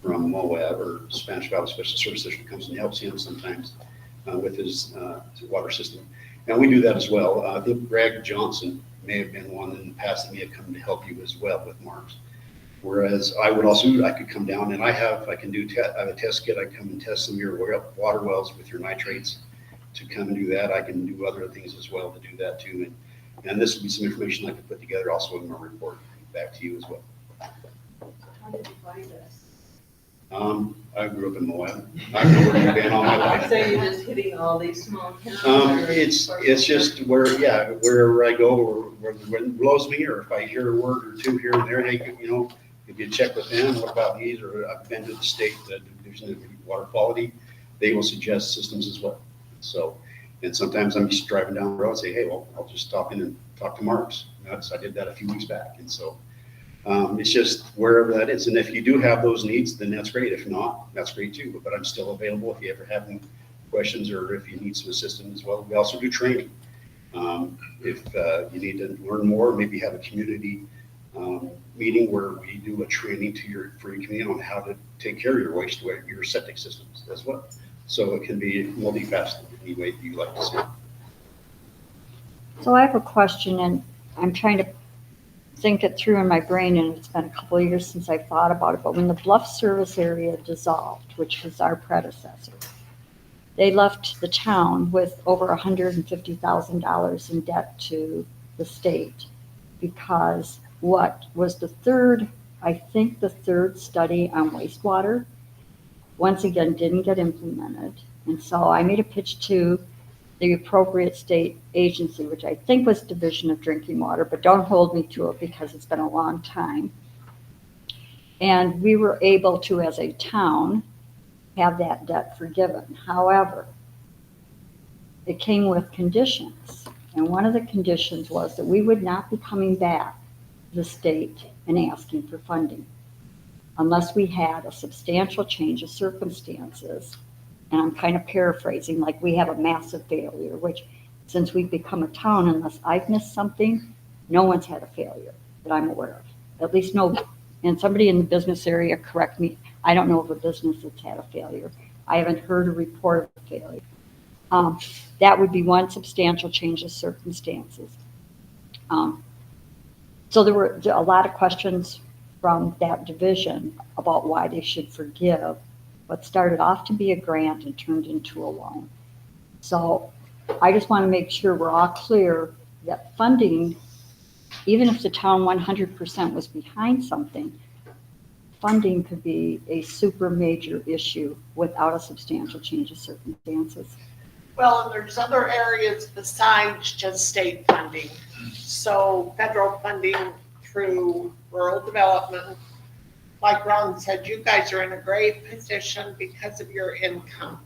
from Moab, or Spanish Valley Special Service District, comes and helps him sometimes with his water system. And we do that as well. I think Greg Johnson may have been one in the past that may have come to help you as well with Marks. Whereas I could come down and I have a test kit. I come and test some of your water wells with your nitrates to come and do that. I can do other things as well to do that too. And this would be some information I could put together also in my report back to you as well. How did you find us? I grew up in Moab. I know where you've been all my life. So you're just hitting all these small towns? It's just wherever I go, or where the wind blows me, or if I hear a word or two here and there, hey, if you check with them, what about these? Or I've been to the state Division of Water Quality, they will suggest systems as well. So, and sometimes I'm just driving down the road and say, hey, well, I'll just stop in and talk to Marks. I did that a few weeks back. And so it's just wherever that is. And if you do have those needs, then that's great. If not, that's great too. But I'm still available if you ever have any questions or if you need some assistance as well. We also do training. If you need to learn more, maybe have a community meeting where we do a training for your community on how to take care of your septic systems as well. So it can be multifaceted any way that you like to see it. So I have a question, and I'm trying to think it through in my brain, and it's been a couple of years since I've thought about it. But when the Bluff service area dissolved, which was our predecessor, they left the town with over $150,000 in debt to the state, because what was the third study on wastewater, once again, didn't get implemented. And so I made a pitch to the appropriate state agency, which I think was Division of Drinking Water, but don't hold me to it because it's been a long time. And we were able to, as a town, have that debt forgiven. However, it came with conditions. And one of the conditions was that we would not be coming back to the state and asking for funding unless we had a substantial change of circumstances. And I'm kind of paraphrasing, like we have a massive failure, which since we've become a town, unless I've missed something, no one's had a failure that I'm aware of, at least nobody. And somebody in the business area, correct me, I don't know of a business that's had a failure. I haven't heard a report of a failure. That would be one substantial change of circumstances. So there were a lot of questions from that division about why they should forgive what started off to be a grant and turned into a loan. So I just want to make sure we're all clear that funding, even if the town 100% was behind something, funding could be a super major issue without a substantial change of circumstances. Well, and there's other areas besides just state funding. So federal funding through rural development. Like Ron said, you guys are in a great position because of your income.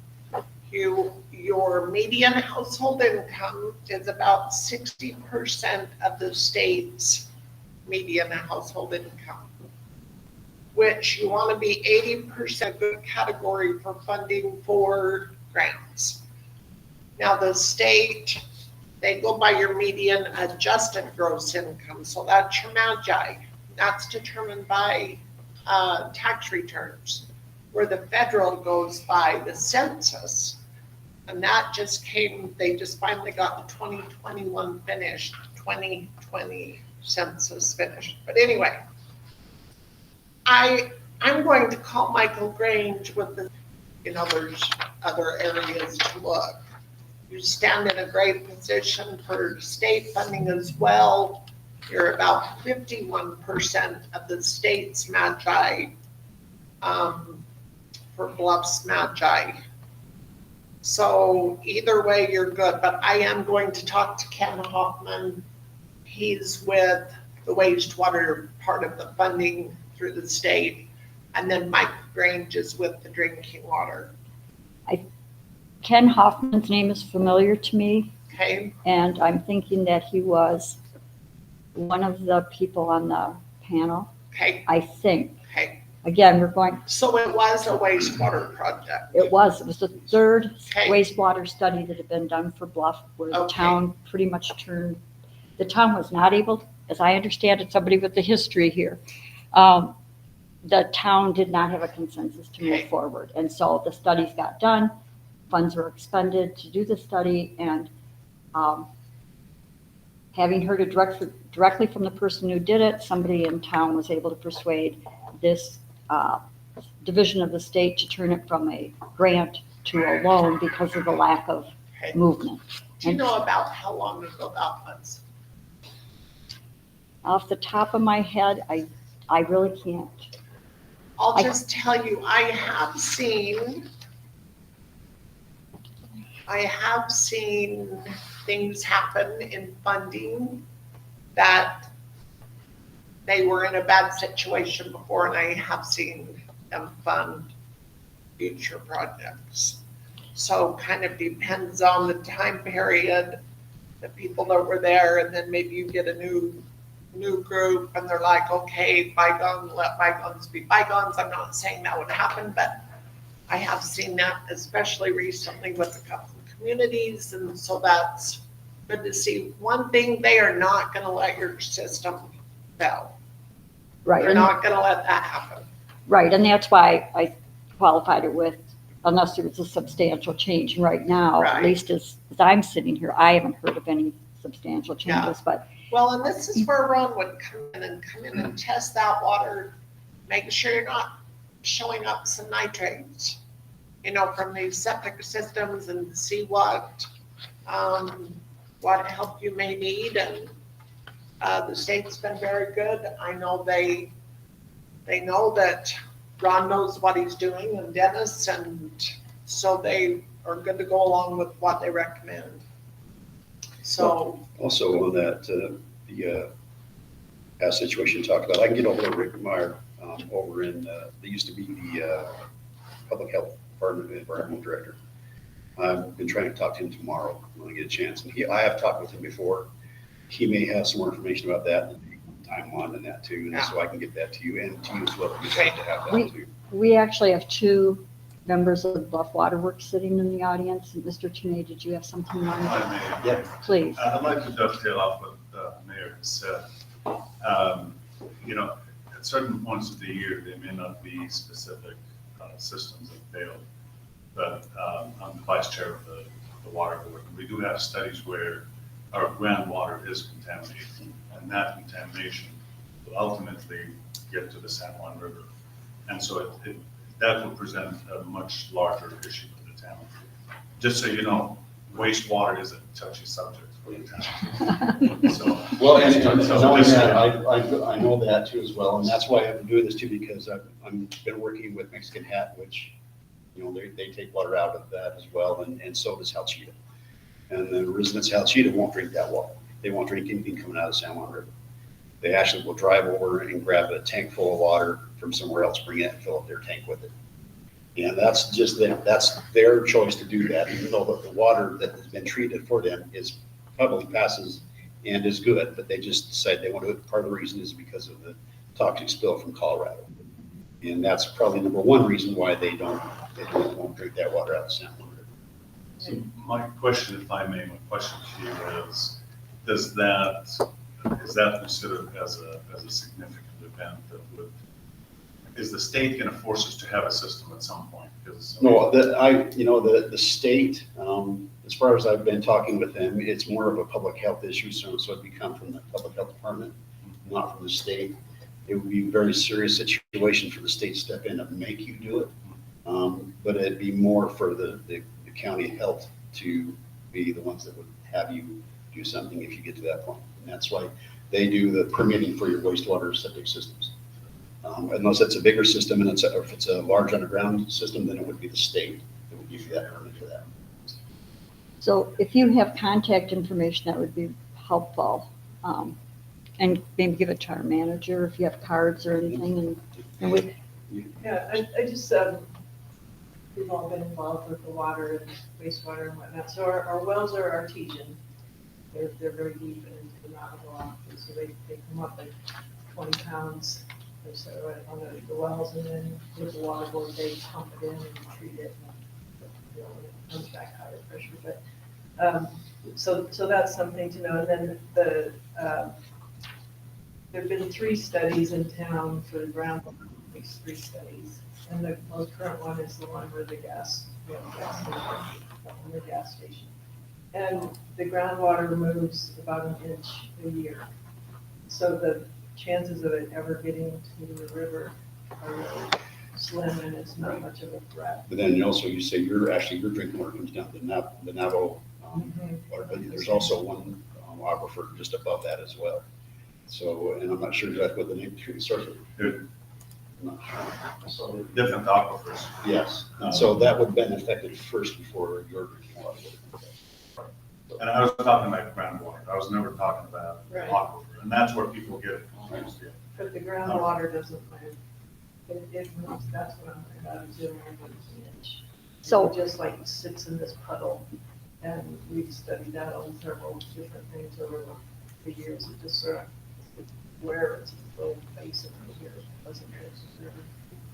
Your median household income is about 60% of the state's median household income, which you want to be 80% good category for funding for grants. Now the state, they go by your median adjusted gross income, so that's your MAGI. That's determined by tax returns, where the federal goes by the census. And that just came, they just finally got the 2021 finished, 2020 census finished. But anyway, I'm going to call Michael Grange with the, there's other areas to look. You stand in a great position for state funding as well. You're about 51% of the state's MAGI, for Bluff's MAGI. So either way, you're good, but I am going to talk to Ken Hoffman. He's with the wastewater part of the funding through the state, and then Mike Grange is with the drinking water. Ken Hoffman's name is familiar to me, Okay, and I'm thinking that he was one of the people on the panel, okay, I think. okay. Again, we're going, So it was a wastewater project. it was the third Okay. wastewater study that had been done for Bluff, where the Okay. town pretty much the town was not able, as I understand it, somebody with the history here, the town did not have a consensus to move Okay. forward. And so the studies got done, funds were expended to do the study, and having heard it directly from the person who did it, somebody in town was able to persuade this division of the state to turn it from a grant to a loan because of the lack of Okay. movement. Do you know about how long ago that was? Off the top of my head, I really can't. I'll I- just tell you, I have seen things happen in funding that they were in a bad situation before, and I have seen them fund future projects. So kind of depends on the time period, the people that were there, and then maybe you get a new group and they're like, okay, bygone, let bygones be bygones. I'm not saying that would happen, but I have seen that, especially recently with a couple of communities, and so that's good to see. One thing, they are not gonna let your system fail. Right. They're not gonna let that happen. Right, and that's why I qualified it with, unless there was a substantial change. And right now, at Right. least as I'm sitting here, I haven't heard of any substantial changes, but Well, and this is where Ron would come in and test that water, make sure you're not showing up some nitrates, from these septic systems, and see what help you may need. And the state's been very good. I know they know that Ron knows what he's doing, and Dennis, and so they are good to go along with what they recommend. So, Also on that, the past situation talked about, I can get over to Rick Meyer over in, they used to be the Public Health Department environmental director. I've been trying to talk to him tomorrow when I get a chance. And I have talked with him before. He may have some more information about that, timeline and that too, and so I can get that to you and to you as well. You'd like to have that too. we actually have two members of the Bluff Waterworks sitting in the audience. And Mr. Tunay, did you have something on Hi, it? Mayor. Please. I'd like to dovetail off what the mayor has said. At certain points of the year, there may not be specific systems that fail. But I'm the vice chair of the water board. We do have studies where our groundwater is contaminated, and that contamination will ultimately get to the San Juan River. And so that will present a much larger issue for the town. Just so you know, wastewater is a touchy subject for the town. So, Well, and so knowing this- that, I know that too as well, and that's why I've been doing this too, because I've been working with Mexican Hat, which, You know, they take water out of that as well, and so does Halchita. And the residents of Halchita won't drink that water. They won't drink anything coming out of San Juan River. They actually will drive over and grab a tank full of water from somewhere else, bring it and fill up their tank with it. And that's just that's their choice to do that, even though the water that has been treated for them is probably passes and is good, but they just decide they want to do it. Part of the reason is because of the toxic spill from Colorado. And that's probably number one reason why they won't drink that water out of San Juan River. So my question, if I may, my question to you is that considered as a significant event that would, is the state going to force us to have a system at some point? No, the state, as far as I've been talking with them, it's more of a public health issue, so it'd become from the public health department, not from the state. It would be a very serious situation for the state to step in and make you do it. But it'd be more for the county health to be the ones that would have you do something if you get to that point. And that's why they do the permitting for your wastewater septic systems. Unless it's a bigger system and if it's a large underground system, then it would be the state that would give you that permit for that. So if you have contact information, that would be helpful. And maybe give it to our manager if you have cards or anything. And we, Yeah, I just, we've all been involved with the water and wastewater and whatnot. So our wells are artesian. They're very deep and into the Navajo, so they come up like 20 pounds. They set it right on the wells, and then there's a water board, they pump it in and treat it, and, you know, it comes back higher pressure. But so that's something to know. And then there've been 3 studies in town for the groundwater, at least 3 studies, and the most current one is the one where the gas station. And the groundwater moves about an inch a year. So the chances of it ever getting to the river are really slim, and it's not much of a threat. But then also you say your drinking water comes down to the Navajo water, but there's also one aquifer just above that as well. So, and I'm not sure exactly what the name of the source is. I'm not sure. So different aquifers. Yes, and so that would have been affected first before your drinking water. And I was talking about groundwater. I was never talking about Right. aquifer, and that's where people get it confused. But the groundwater doesn't move. It moves, that's what I'm talking about, it's only an inch. So- It just like sits in this puddle, and we've studied that on several different things over the years. It just sort of, where it's a little basin here, doesn't necessarily.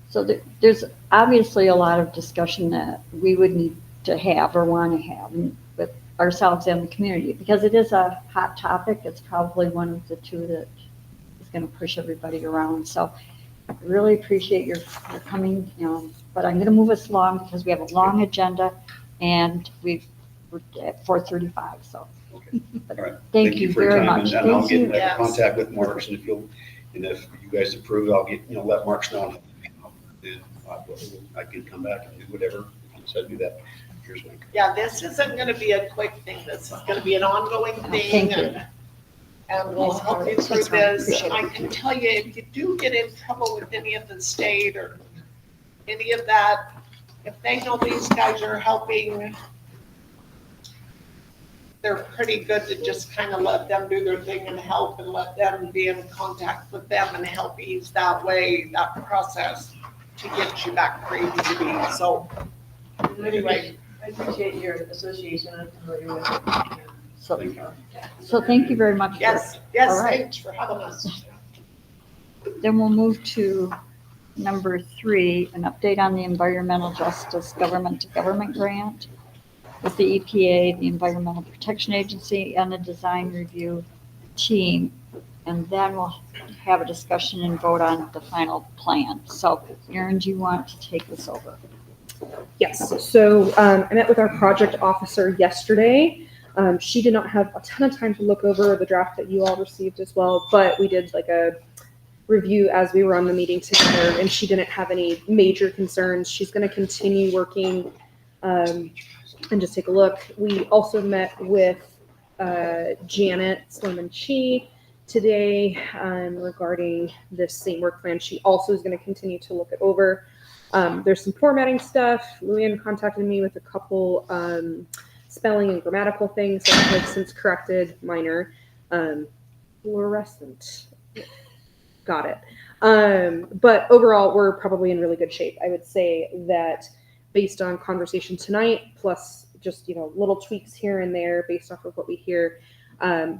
so there's obviously a lot of discussion that we would need to have or want to have with ourselves and the community, because it is a hot topic. It's probably one of the 2 that is going to push everybody around. So I really appreciate your coming, but I'm going to move us along because we have a long agenda and we're at 4:35, so. Okay, all right. Thank you for your very time, much. And I'll Thank get you. in contact with Marks, and if you guys approve, I'll get, let Marks know. Then I can come back and do whatever, so I do that. Here's my. Yeah, this isn't gonna be a quick thing. This is gonna be an ongoing thing. Thank you. And we'll help you through this. I can tell you, if you do get in trouble with any of the state or any of that, if they know these guys are helping, they're pretty good to just kind of let them do their thing and help, and let them be in contact with them and help ease that process to get you back where you need to be. So anyway. I appreciate your association, I'm familiar with it. So thank you very much. for- Yes, All right. thanks for having us. Then we'll move to number 3, an update on the Environmental Justice Government to Government Grant with the EPA, the Environmental Protection Agency, and the Design Review Team. And then we'll have a discussion and vote on the final plan. So Erin, do you want to take this over? Yes, so I met with our project officer yesterday. She did not have a ton of time to look over the draft that you all received as well, but we did like a review as we were on the meeting together, and she didn't have any major concerns. She's going to continue working and just take a look. We also met with Janet Sloman Chi today regarding this same work plan. She also is going to continue to look it over. There's some formatting stuff. Luann contacted me with a couple spelling and grammatical things that I've since corrected, minor. Fluorescent. Got it. But overall, we're probably in really good shape. I would say that based on conversation tonight, plus just, little tweaks here and there based off of what we hear,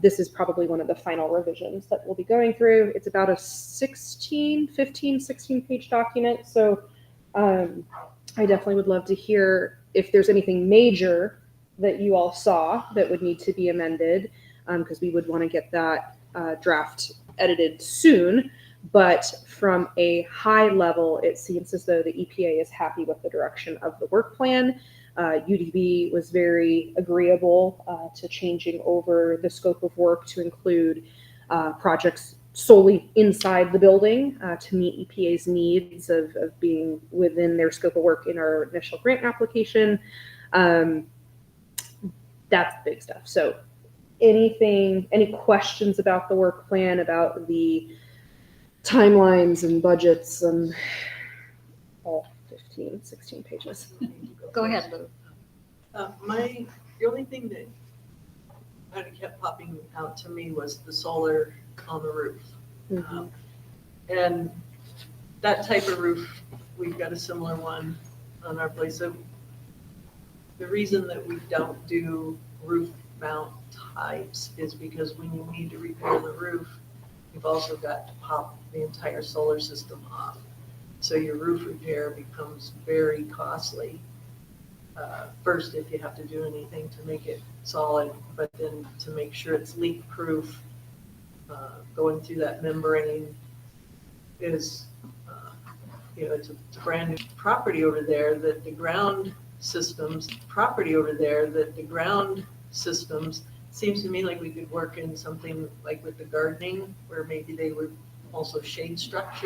this is probably one of the final revisions that we'll be going through. It's about a 16 page document. So I definitely would love to hear if there's anything major that you all saw that would need to be amended, because we would want to get that draft edited soon. But from a high level, it seems as though the EPA is happy with the direction of the work plan. UDB was very agreeable to changing over the scope of work to include projects solely inside the building to meet EPA's needs of being within their scope of work in our initial grant application. That's big stuff. So any questions about the work plan, about the timelines and budgets and all 16 pages? Go ahead, Lou. The only thing that kind of kept popping out to me was the solar on the roof. Mm-hmm. And that type of roof, we've got a similar one on our place. So the reason that we don't do roof mount types is because when you need to repair the roof, you've also got to pop the entire solar system off. So your roof repair becomes very costly. First, if you have to do anything to make it solid, but then to make sure it's leak proof, going through that membrane is, it's a brand new property over there that the ground systems, seems to me like we could work in something like with the gardening, where maybe they would also shade structures